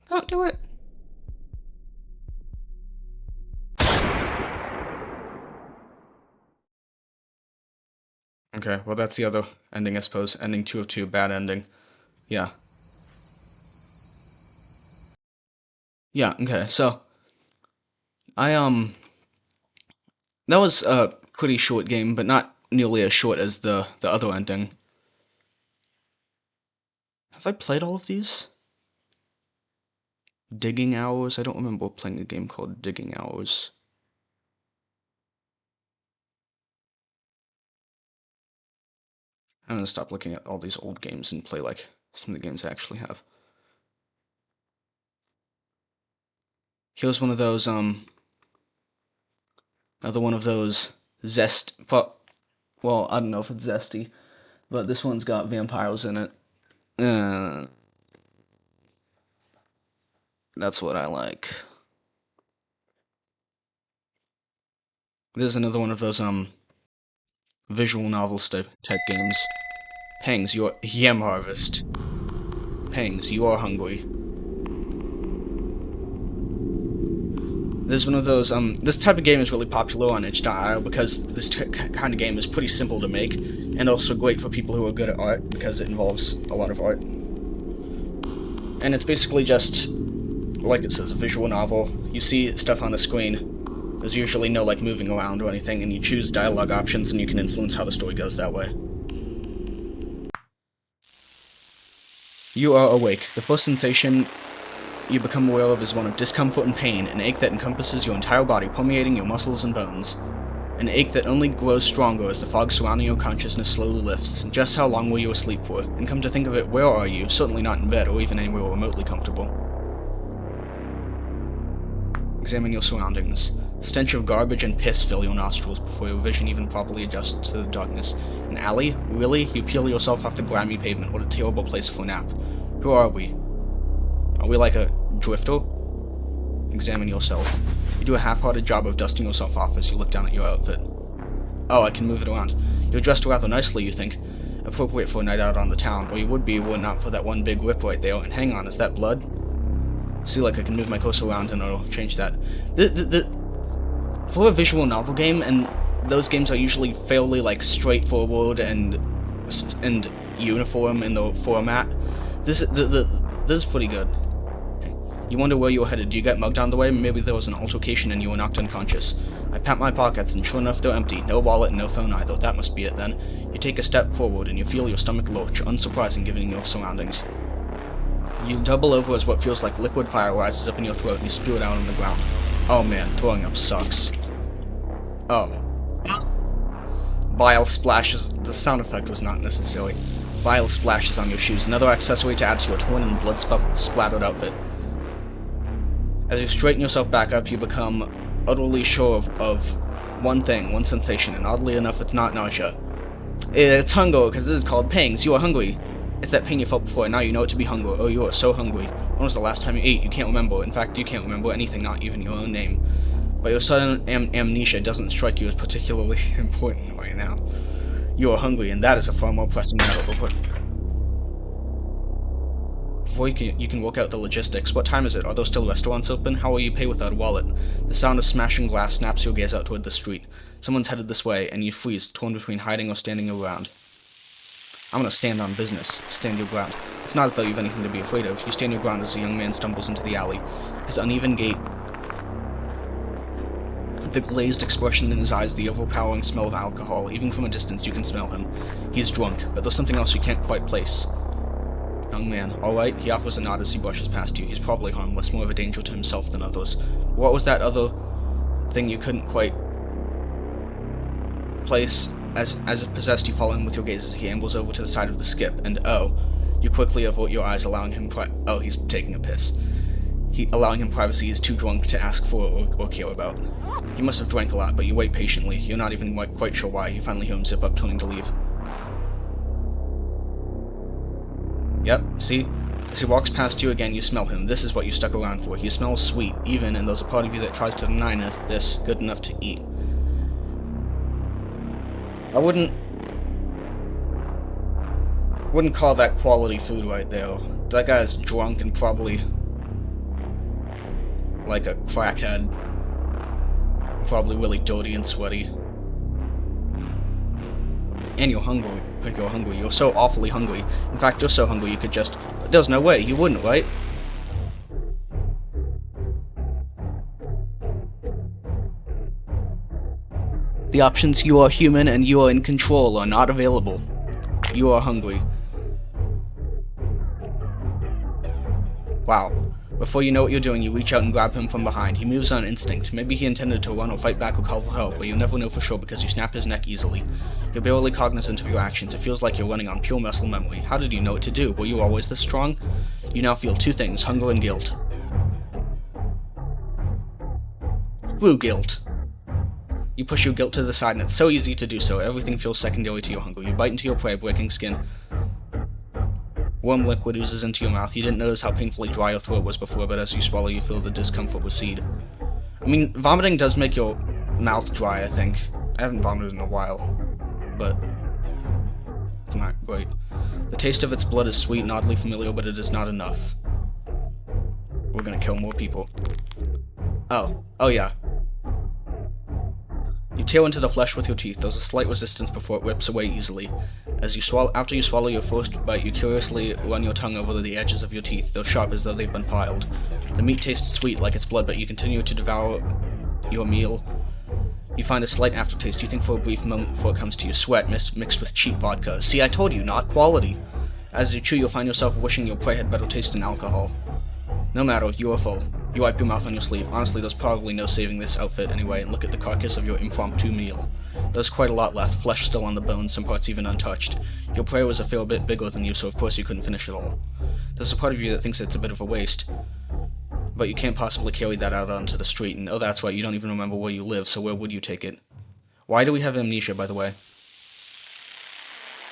[SPEAKER 4] Don't do it.
[SPEAKER 1] Okay, well that's the other ending, I suppose. Ending 2 of 2, bad ending. Yeah. Yeah, okay, so... That was a pretty short game, but not nearly as short as the other ending. Have I played all of these? Digging Hours? I don't remember playing a game called Digging Hours. I'm gonna stop looking at all these old games and play like some of the games I actually have. Here's one of those, another one of those well, I don't know if it's zesty, but this one's got vampires in it. That's what I like. There's another one of those, visual novel type games. Pangs, your yam harvest. Pangs, you are hungry. There's one of those, this type of game is really popular on itch.io because this kind of game is pretty simple to make, and also great for people who are good at art, because it involves a lot of art. And it's basically just, like it says, a visual novel. You see stuff on the screen. There's usually no, like, moving around or anything, and you choose dialogue options, and you can influence how the story goes that way. You are awake. The first sensation you become aware of is one of discomfort and pain, an ache that encompasses your entire body, permeating your muscles and bones. An ache that only grows stronger as the fog surrounding your consciousness slowly lifts. Just how long were you asleep for? And come to think of it, where are you? Certainly not in bed or even anywhere remotely comfortable. Examine your surroundings. The stench of garbage and piss fill your nostrils before your vision even properly adjusts to the darkness. An alley? Really? You peel yourself off the grimy pavement. What a terrible place for a nap. Who are we? Are we like a drifter? Examine yourself. You do a half-hearted job of dusting yourself off as you look down at your outfit. Oh, I can move it around. You're dressed rather nicely, you think. Appropriate for a night out on the town, or you would be were it not for that one big rip right there. And hang on, is that blood? See, like I can move my cursor around and it'll change that. For a visual novel game, and those games are usually fairly like straightforward and uniform in the format. This is pretty good. You wonder where you were headed. Do you get mugged on the way? Maybe there was an altercation and you were knocked unconscious. I pat my pockets, and sure enough they're empty. No wallet and no phone either. That must be it then. You take a step forward, and you feel your stomach lurch, unsurprising given your surroundings. You double over as what feels like liquid fire rises up in your throat, and you spew it out on the ground. Oh man, throwing up sucks. Oh. Bile splashes. The sound effect was not necessary. Bile splashes on your shoes, another accessory to add to your torn and blood-splattered outfit. As you straighten yourself back up, you become utterly sure of one thing, one sensation, and oddly enough, it's not nausea. It's hunger, because this is called pangs. You are hungry. It's that pain you felt before, and now you know it to be hunger. Oh, you are so hungry. When was the last time you ate? You can't remember. In fact, you can't remember anything, not even your own name. But your sudden amnesia doesn't strike you as particularly important right now. You are hungry, and that is a far more pressing matter. Before you can work out the logistics, what time is it? Are there still restaurants open? How will you pay without a wallet? The sound of smashing glass snaps your gaze out toward the street. Someone's headed this way, and you freeze, torn between hiding or standing your ground. I'm gonna stand on business. Stand your ground. It's not as though you've anything to be afraid of. You stand your ground as a young man stumbles into the alley. His uneven gait, the glazed expression in his eyes, the overpowering smell of alcohol. Even from a distance you can smell him. He is drunk, but there's something else you can't quite place. Young man, alright? He offers a nod as he brushes past you. He's probably harmless, more of a danger to himself than others. What was that other thing you couldn't quite place? As if possessed, you follow him with your gaze as he ambles over to the side of the skip, and oh, you quickly avert your eyes, allowing him oh, he's taking a piss. Allowing him privacy he's too drunk to ask for or care about. He must have drank a lot, but you wait patiently. You're not even quite sure why. You finally hear him zip up, turning to leave. Yep, see? As he walks past you again, you smell him. This is what you stuck around for. He smells sweet, even, and there's a part of you that tries to deny this good enough to eat. I wouldn't call that quality food right there. That guy's drunk and probably like a crackhead. Probably really dirty and sweaty. And you're hungry. You're hungry. You're so awfully hungry. In fact, you're so hungry you could just... There's no way. You wouldn't, right? The options "you are human" and "you are in control" are not available. You are hungry. Wow. Before you know what you're doing, you reach out and grab him from behind. He moves on instinct. Maybe he intended to run or fight back or call for help, but you never know for sure because you snap his neck easily. You're barely cognizant of your actions. It feels like you're running on pure muscle memory. How did you know what to do? Were you always this strong? You now feel two things, hunger and guilt. Blue guilt. You push your guilt to the side, and it's so easy to do so. Everything feels secondary to your hunger. You bite into your prey, breaking skin. Warm liquid oozes into your mouth. You didn't notice how painfully dry your throat was before, but as you swallow, you feel the discomfort recede. I mean, vomiting does make your mouth dry, I think. I haven't vomited in a while, but it's not great. The taste of its blood is sweet and oddly familiar, but it is not enough. We're gonna kill more people. Oh yeah. You tear into the flesh with your teeth. There's a slight resistance before it rips away easily. After you swallow your first bite, you curiously run your tongue over the edges of your teeth. They're sharp as though they've been filed. The meat tastes sweet like it's blood, but you continue to devour your meal. You find a slight aftertaste. You think for a brief moment before it comes to you. Sweat mixed with cheap vodka. See, I told you, not quality. As you chew, you'll find yourself wishing your prey had better taste in alcohol. No matter, you are full. You wipe your mouth on your sleeve. Honestly, there's probably no saving this outfit anyway, and look at the carcass of your impromptu meal. There's quite a lot left, flesh still on the bones, some parts even untouched. Your prey was a fair bit bigger than you, so of course you couldn't finish it all. There's a part of you that thinks it's a bit of a waste, but you can't possibly carry that out onto the street, and oh that's right, you don't even remember where you live, so where would you take it? Why do we have amnesia, by the way?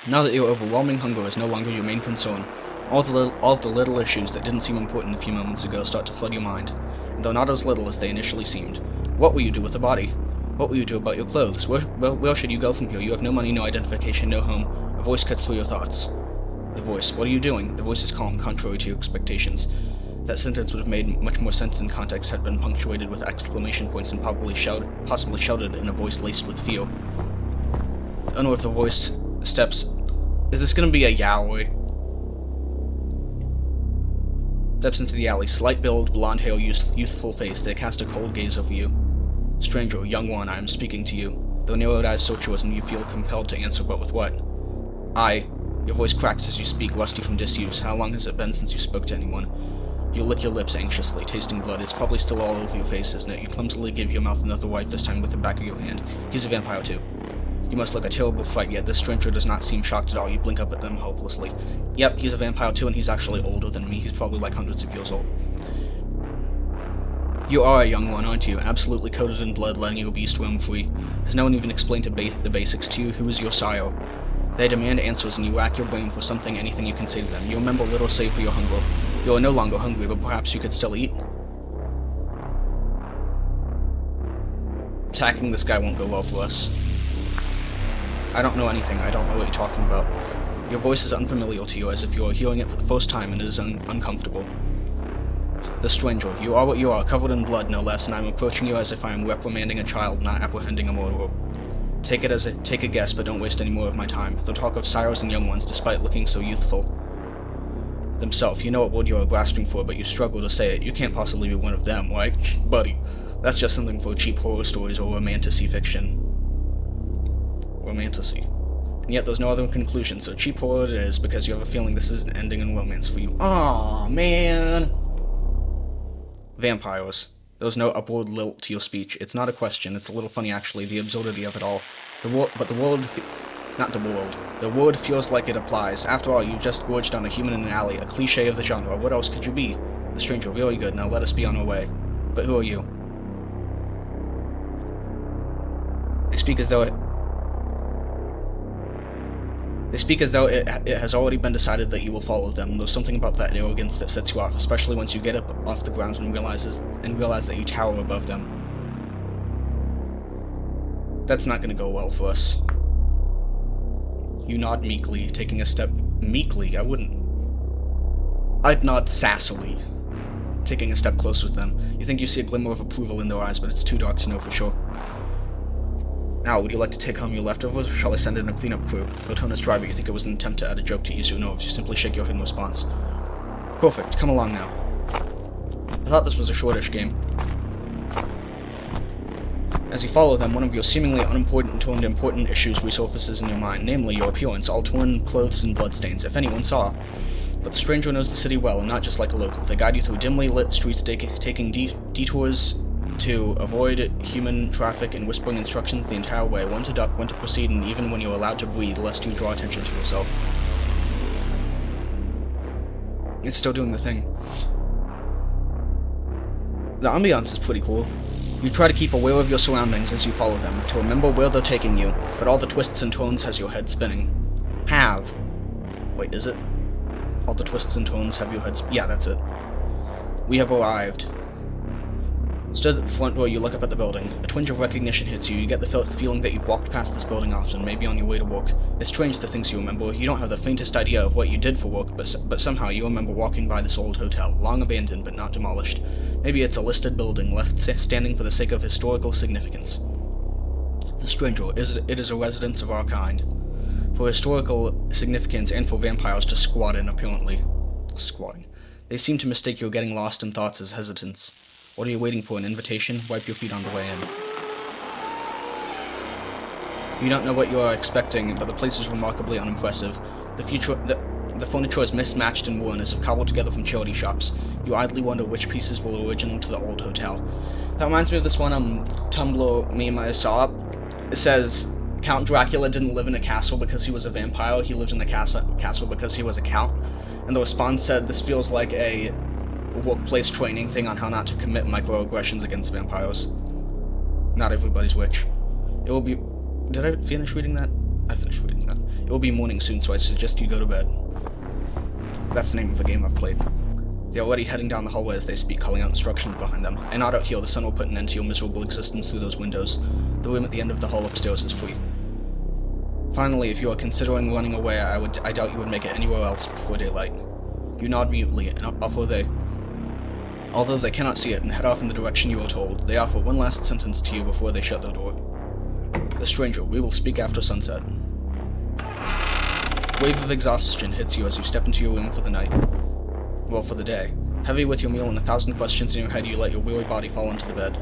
[SPEAKER 1] Now that your overwhelming hunger is no longer your main concern, all the little issues that didn't seem important a few moments ago start to flood your mind, though not as little as they initially seemed. What will you do with the body? What will you do about your clothes? Where should you go from here? You have no money, no identification, no home. A voice cuts through your thoughts. The voice. What are you doing? The voice is calm, contrary to your expectations. That sentence would have made much more sense in context had been punctuated with exclamation points and possibly shouted in a voice laced with fear. I don't know if the voice steps... Is this gonna be a yaoi? Steps into the alley, slight build, blonde hair, youthful face. They cast a cold gaze over you. Stranger, young one, I am speaking to you. Their narrowed eyes search yours, and you feel compelled to answer, but with what? Your voice cracks as you speak, rusty from disuse. How long has it been since you spoke to anyone? You lick your lips anxiously, tasting blood. It's probably still all over your face, isn't it? You clumsily give your mouth another wipe, this time with the back of your hand. He's a vampire too. You must look a terrible fright, yet this stranger does not seem shocked at all. You blink up at them hopelessly. Yep, he's a vampire too, and he's actually older than me. He's probably like hundreds of years old. You are a young one, aren't you? Absolutely coated in blood, letting your beast roam free. Has no one even explained the basics to you? Who is your sire? They demand answers, and you rack your brain for anything you can say to them. You remember little save for your hunger. You are no longer hungry, but perhaps you could still eat? Attacking this guy won't go well for us. I don't know anything. I don't know what you're talking about. Your voice is unfamiliar to you, as if you are hearing it for the first time, and it is uncomfortable. The stranger. You are what you are, covered in blood, no less, and I am approaching you as if I am reprimanding a child, not apprehending a murderer. Take a guess, but don't waste any more of my time. They'll talk of sires and young ones, despite looking so youthful. Themselves. You know what word you are grasping for, but you struggle to say it. You can't possibly be one of them, right? Buddy, that's just something for cheap horror stories or romantasy fiction. Romantasy. And yet there's no other conclusion, so cheap horror it is, because you have a feeling this isn't ending in romance for you. Aw, man! Vampires. There's no upward lilt to your speech. It's not a question, it's a little funny actually, the absurdity of it all. The word feels like it applies. After all, you've just gorged on a human in an alley, a cliche of the genre. What else could you be? The stranger, very good, now let us be on our way. But who are you? They speak as though it has already been decided that you will follow them. There's something about that arrogance that sets you off, especially once you get up off the ground and realize that you tower above them. That's not going to go well for us. You nod meekly, taking a step... Meekly? I wouldn't. I'd nod sassily, taking a step closer with them. You think you see a glimmer of approval in their eyes, but it's too dark to know for sure. Now, would you like to take home your leftovers, or shall I send in a cleanup crew? Your tone is dry, but you think it was an attempt to add a joke to ease your nerves. You simply shake your head in response. Perfect, come along now. I thought this was a shortish game. As you follow them, one of your seemingly unimportant turned important issues resurfaces in your mind, namely your appearance, all torn clothes and bloodstains, if anyone saw. But the stranger knows the city well, and not just like a local. They guide you through dimly lit streets, taking detours to avoid human traffic and whispering instructions the entire way, when to duck, when to proceed, and even when you're allowed to breathe, lest you draw attention to yourself. It's still doing the thing. The ambiance is pretty cool. You try to keep aware of your surroundings as you follow them, to remember where they're taking you, but all the twists and turns has your head spinning. Wait, is it? All the twists and turns have your head yeah, that's it. We have arrived. Stood at the front door, you look up at the building. A twinge of recognition hits you. You get the feeling that you've walked past this building often, maybe on your way to work. It's strange the things you remember. You don't have the faintest idea of what you did for work, but somehow you remember walking by this old hotel, long abandoned but not demolished. Maybe it's a listed building left standing for the sake of historical significance. The Stranger, it is a residence of our kind. For historical significance and for vampires to squat in, apparently. Squatting. They seem to mistake your getting lost in thoughts as hesitance. What are you waiting for, an invitation? Wipe your feet on the way in. You don't know what you are expecting, but the place is remarkably unimpressive. The furniture is mismatched and worn, as if cobbled together from charity shops. You idly wonder which pieces were original to the old hotel. That reminds me of this one Tumblr meme I saw. It says, Count Dracula didn't live in a castle because he was a vampire, he lived in a castle because he was a count. And the response said, this feels like a workplace training thing on how not to commit microaggressions against vampires. Not everybody's witch. It will be... Did I finish reading that? I finished reading that. It will be morning soon, so I suggest you go to bed. That's the name of the game I've played. They're already heading down the hallway as they speak, calling out instructions behind them. And not out here, the sun will put an end to your miserable existence through those windows. The room at the end of the hall upstairs is free. Finally, if you are considering running away, I doubt you would make it anywhere else before daylight. You nod mutely, and although they cannot see it, and head off in the direction you are told, they offer one last sentence to you before they shut their door. The Stranger, we will speak after sunset. A wave of exhaustion hits you as you step into your room for the night. Well, for the day. Heavy with your meal and 1,000 questions in your head, you let your weary body fall into the bed.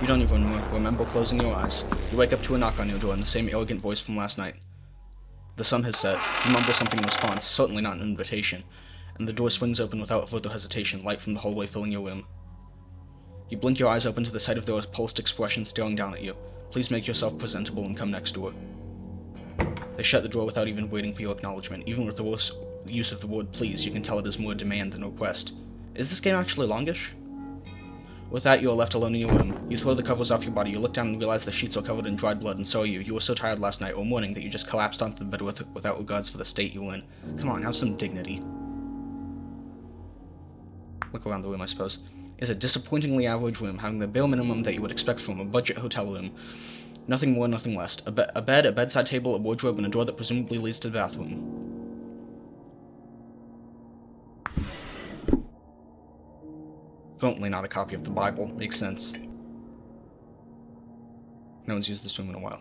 [SPEAKER 1] You don't even remember closing your eyes. You wake up to a knock on your door and the same arrogant voice from last night. The sun has set. You mumble something in response, certainly not an invitation, and the door swings open without further hesitation, light from the hallway filling your room. You blink your eyes open to the sight of their repulsed expression staring down at you. Please make yourself presentable and come next door. They shut the door without even waiting for your acknowledgement. Even with the worst use of the word please, you can tell it is more demand than request. Is this game actually longish? With that, you are left alone in your room. You throw the covers off your body, you look down and realize the sheets are covered in dried blood, and so are you. You were so tired last night or morning that you just collapsed onto the bed without regards for the state you were in. Come on, have some dignity. Look around the room, I suppose. It's a disappointingly average room, having the bare minimum that you would expect from a budget hotel room. Nothing more, nothing less. A bed, a bedside table, a wardrobe, and a door that presumably leads to the bathroom. Certainly not a copy of the Bible. Makes sense. No one's used this room in a while.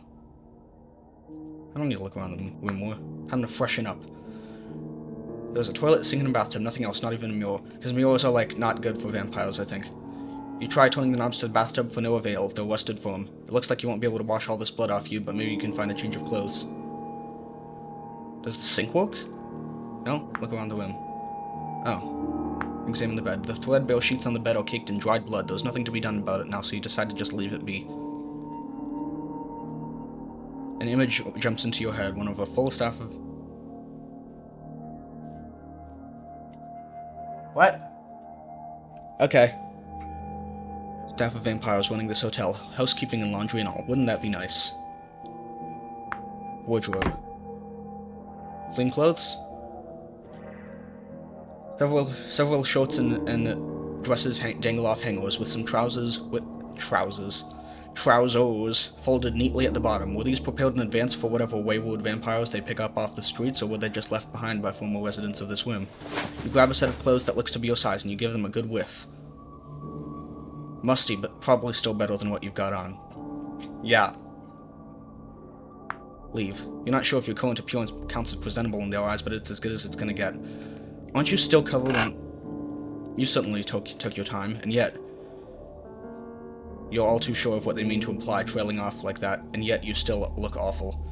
[SPEAKER 1] I don't need to look around the room more. Time to freshen up. There's a toilet, sink, and a bathtub, nothing else, not even a mirror. Because mirrors are, like, not good for vampires, I think. You try turning the knobs to the bathtub for no avail, they're rusted firm. It looks like you won't be able to wash all this blood off you, but maybe you can find a change of clothes. Does the sink work? No? Look around the room. Oh. Examine the bed. The threadbare sheets on the bed are caked in dried blood. There's nothing to be done about it now, so you decide to just leave it be. An image jumps into your head, one of a full staff of... What? Okay. Staff of vampires running this hotel. Housekeeping and laundry and all. Wouldn't that be nice? Wardrobe. Clean clothes? Several shorts and dresses dangle off hangers with some trousers folded neatly at the bottom. Were these prepared in advance for whatever wayward vampires they pick up off the streets, or were they just left behind by former residents of this room? You grab a set of clothes that looks to be your size and you give them a good whiff. Musty, but probably still better than what you've got on. Yeah. Leave. You're not sure if your current appearance counts as presentable in their eyes, but it's as good as it's gonna get. Aren't you still covered in... You certainly took your time, and yet... You're all too sure of what they mean to imply, trailing off like that, and yet you still look awful.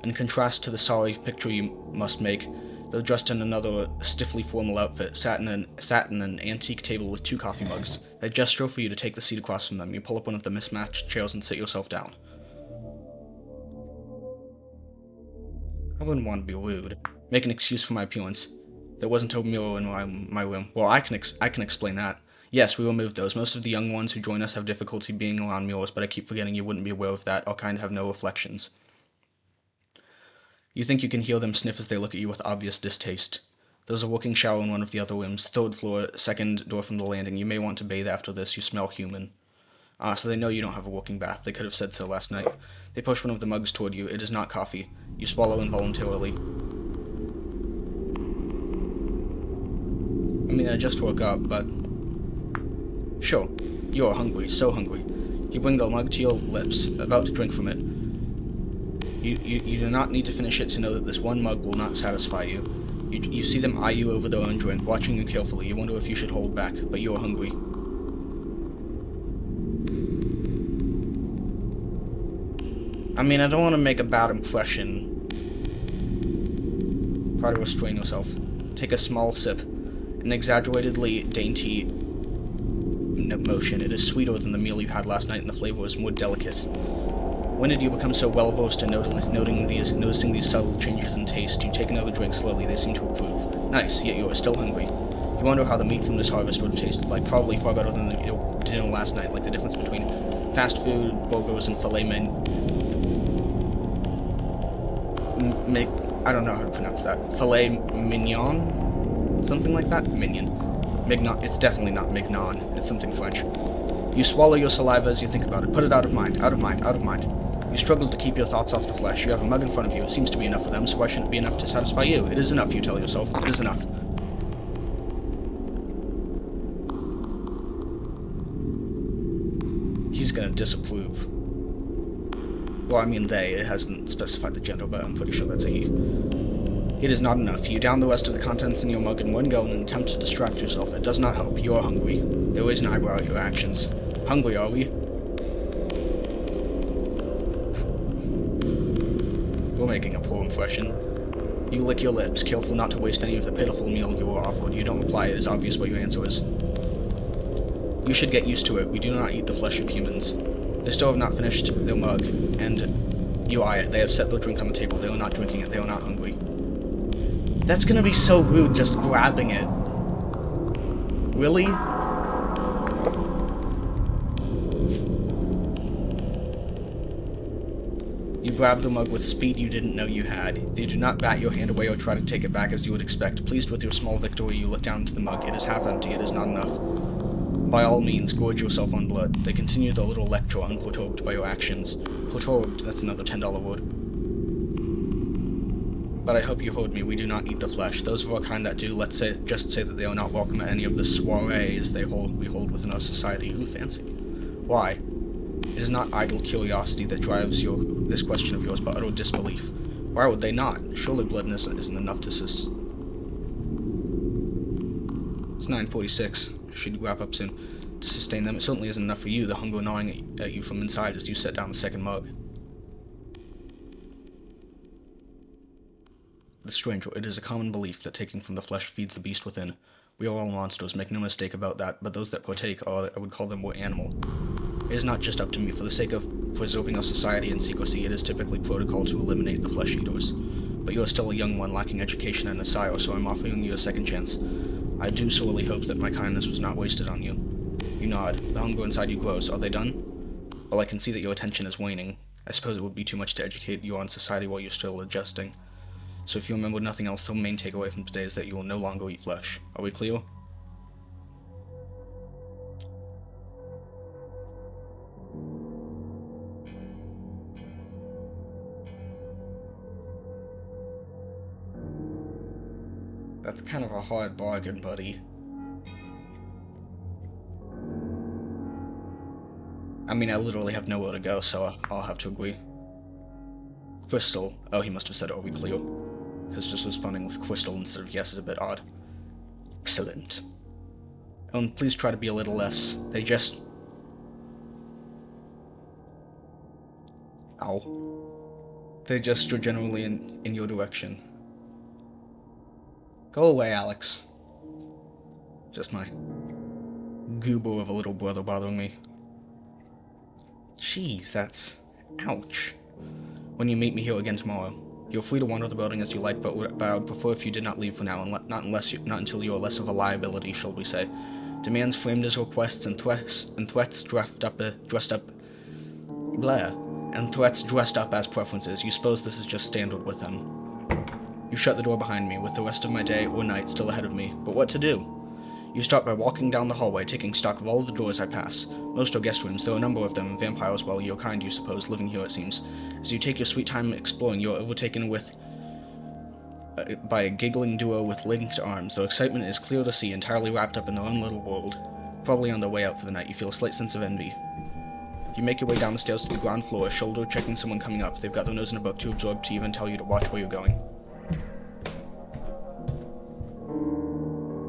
[SPEAKER 1] In contrast to the sorry picture you must make, they're dressed in another stiffly formal outfit, sat in an antique table with 2 coffee mugs. They gesture for you to take the seat across from them. You pull up one of the mismatched chairs and sit yourself down. I wouldn't want to be rude. Make an excuse for my appearance. There wasn't a mirror in my room. Well, I can explain that. Yes, we removed those. Most of the young ones who join us have difficulty being around mirrors, but I keep forgetting you wouldn't be aware of that, or kind of have no reflections. You think you can hear them sniff as they look at you with obvious distaste. There's a working shower in one of the other rooms, 3rd floor, second door from the landing. You may want to bathe after this, you smell human. Ah, so they know you don't have a working bath. They could have said so last night. They push one of the mugs toward you. It is not coffee. You swallow involuntarily. I mean, I just woke up, but... Sure, you're hungry, so hungry. You bring the mug to your lips, about to drink from it. You do not need to finish it to know that this one mug will not satisfy you. You see them eye you over their own drink, watching you carefully. You wonder if you should hold back, but you're hungry. I mean, I don't want to make a bad impression. Try to restrain yourself. Take a small sip. An exaggeratedly dainty motion. It is sweeter than the meal you had last night, and the flavor is more delicate. When did you become so well versed in noticing these subtle changes in taste? You take another drink slowly. They seem to improve. Nice, yet you are still hungry. You wonder how the meat from this harvest would have tasted like. Probably far better than your dinner last night. Like the difference between fast food burgers and I don't know how to pronounce that. Filet mignon? Something like that? Mignon. Mignon. It's definitely not mignon. It's something French. You swallow your saliva as you think about it. Put it out of mind. Out of mind. Out of mind. You struggle to keep your thoughts off the flesh. You have a mug in front of you. It seems to be enough for them, so why shouldn't it be enough to satisfy you? It is enough, you tell yourself. It is enough. He's gonna disapprove. Well, I mean they. It hasn't specified the gender, but I'm pretty sure that's a he. It is not enough. You down the rest of the contents in your mug in one go in an attempt to distract yourself. It does not help. You are hungry. There is an eyebrow at your actions. Hungry, are we? You're making a poor impression. You lick your lips, careful not to waste any of the pitiful meal you were offered. You don't reply. It is obvious what your answer is. You should get used to it. We do not eat the flesh of humans. They still have not finished their mug, and you eye it. They have set their drink on the table. They are not drinking it. They are not hungry. That's gonna be so rude, just grabbing it. Really? You grab the mug with speed you didn't know you had. You do not bat your hand away or try to take it back as you would expect. Pleased with your small victory, you look down into the mug. It is half empty. It is not enough. By all means, gorge yourself on blood. They continue their little lecture, unperturbed by your actions. Perturbed, that's another $10 word. But I hope you heard me. We do not eat the flesh. Those of our kind that do, just say that they are not welcome at any of the soirees we hold within our society. Ooh, fancy. Why? It is not idle curiosity that drives this question of yours, but utter disbelief. Why would they not? Surely blood isn't enough to It's 9:46. Should wrap up soon. To sustain them, it certainly isn't enough for you, the hunger gnawing at you from inside as you set down the second mug. The stranger, it is a common belief that taking from the flesh feeds the beast within. We are all monsters, make no mistake about that, but those that partake are, I would call them, more animal. It is not just up to me. For the sake of preserving our society in secrecy, it is typically protocol to eliminate the flesh eaters. But you are still a young one, lacking education and a sire, so I'm offering you a second chance. I do sorely hope that my kindness was not wasted on you. You nod. The hunger inside you grows. Are they done? Well, I can see that your attention is waning. I suppose it would be too much to educate you on society while you're still adjusting. So if you remember nothing else, the main takeaway from today is that you will no longer eat flesh. Are we clear? That's kind of a hard bargain, buddy. I mean, I literally have nowhere to go, so I'll have to agree. Crystal. Oh, he must have said, are we clear? Because just responding with crystal instead of yes is a bit odd. Excellent. Oh, and please try to be a little less. Ow. They gesture generally in your direction. Go away, Alex. Just my goober of a little brother bothering me. Jeez, that's... ouch. When you meet me here again tomorrow, you're free to wander the building as you like, but I would prefer if you did not leave for now, not until you are less of a liability, shall we say. Demands framed as requests and threats dressed up as preferences. You suppose this is just standard with them. You shut the door behind me, with the rest of my day or night still ahead of me. But what to do? You start by walking down the hallway, taking stock of all the doors I pass. Most are guest rooms, though a number of them vampires, well, your kind, you suppose, living here, it seems. As you take your sweet time exploring, you are overtaken by a giggling duo with linked arms. Their excitement is clear to see, entirely wrapped up in their own little world. probably on their way out for the night. You feel a slight sense of envy. You make your way down the stairs to the ground floor, shoulder checking someone coming up. They've got their nose in a book, too absorbed to even tell you to watch where you're going.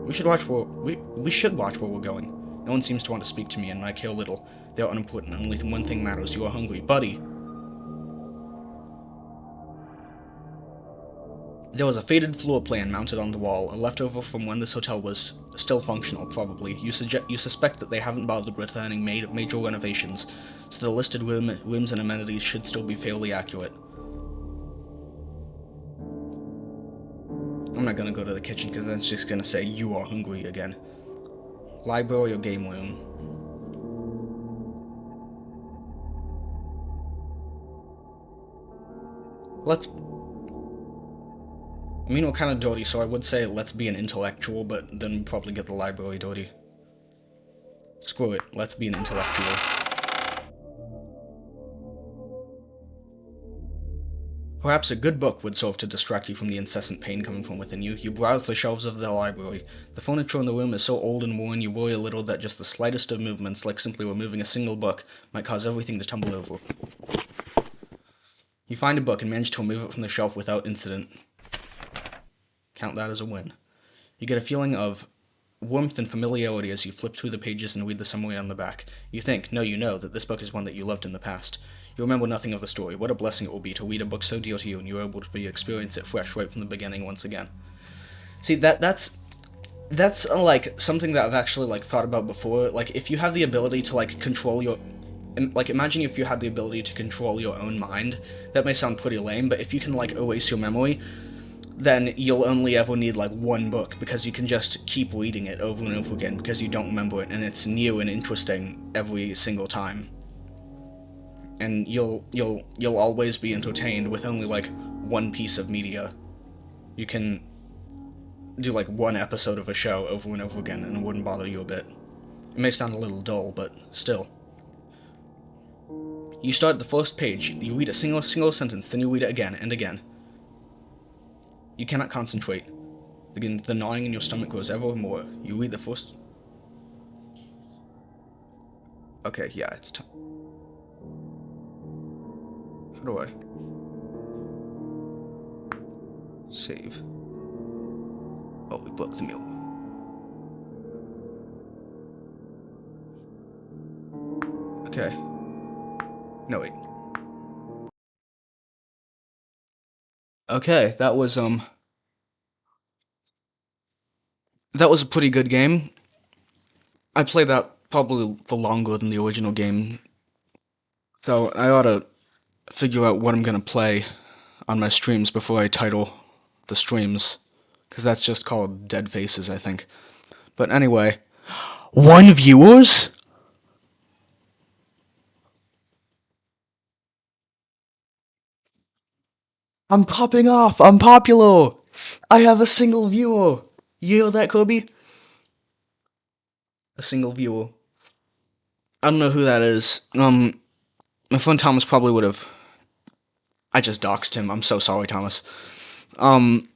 [SPEAKER 1] We should watch where we're going. No one seems to want to speak to me, and I care little. They are unimportant. Only one thing matters. You are hungry. Buddy! There was a faded floor plan mounted on the wall, a leftover from when this hotel was still functional, probably. You suspect that they haven't bothered returning major renovations, so the listed rooms and amenities should still be fairly accurate. I'm not gonna go to the kitchen, because that's just gonna say, you are hungry again. Library or game room? I mean, we're kind of dirty, so I would say let's be an intellectual, but then we'd probably get the library dirty. Screw it, let's be an intellectual. Perhaps a good book would serve to distract you from the incessant pain coming from within you. You browse the shelves of the library. The furniture in the room is so old and worn you worry a little that just the slightest of movements, like simply removing a single book, might cause everything to tumble over. You find a book and manage to remove it from the shelf without incident. Count that as a win. You get a feeling of warmth and familiarity as you flip through the pages and read the summary on the back. You think, no, you know, that this book is one that you loved in the past. You remember nothing of the story. What a blessing it will be to read a book so dear to you and you're able to experience it fresh right from the beginning once again. See, that's like something that I've actually like thought about before. Like, if you have the ability to like control your imagine if you had the ability to control your own mind. That may sound pretty lame, but if you can like erase your memory, then you'll only ever need like one book, because you can just keep reading it over and over again because you don't remember it, and it's new and interesting every single time. And you'll always be entertained with only like one piece of media. You can do like one episode of a show over and over again and it wouldn't bother you a bit. It may sound a little dull, but still. You start the first page, you read a single sentence, then you read it again and again. You cannot concentrate. The gnawing in your stomach grows ever more. You read the first... Okay, yeah, it's time. How do I... Save. Oh, we broke the meal. Okay. No, wait. Okay, that was a pretty good game. I played that probably for longer than the original game, so I ought to figure out what I'm gonna play on my streams before I title the streams, because that's just called Dead Faces, I think. But anyway, 1 viewers? I'm popping off! I'm popular! I have a single viewer! You hear that, Kobe? A single viewer. I don't know who that is. My friend Thomas probably would have... I just doxed him. I'm so sorry, Thomas. Would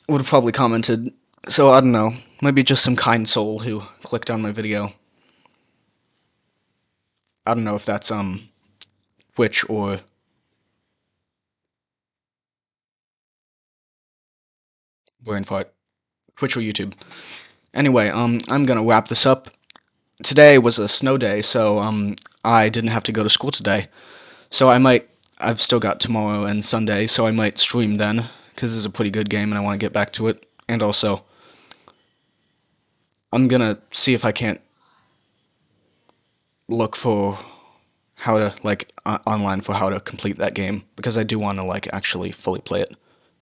[SPEAKER 1] have probably commented. So, I don't know. Maybe just some kind soul who clicked on my video. I don't know if that's, Twitch or... brain fart. Twitch or YouTube. Anyway, I'm gonna wrap this up. Today was a snow day, so, I didn't have to go to school today. So I've still got tomorrow and Sunday, so I might stream then, because this is a pretty good game and I want to get back to it. And also, I'm gonna see if I can't look for how to, like, online for how to complete that game, because I do want to, like, actually fully play it.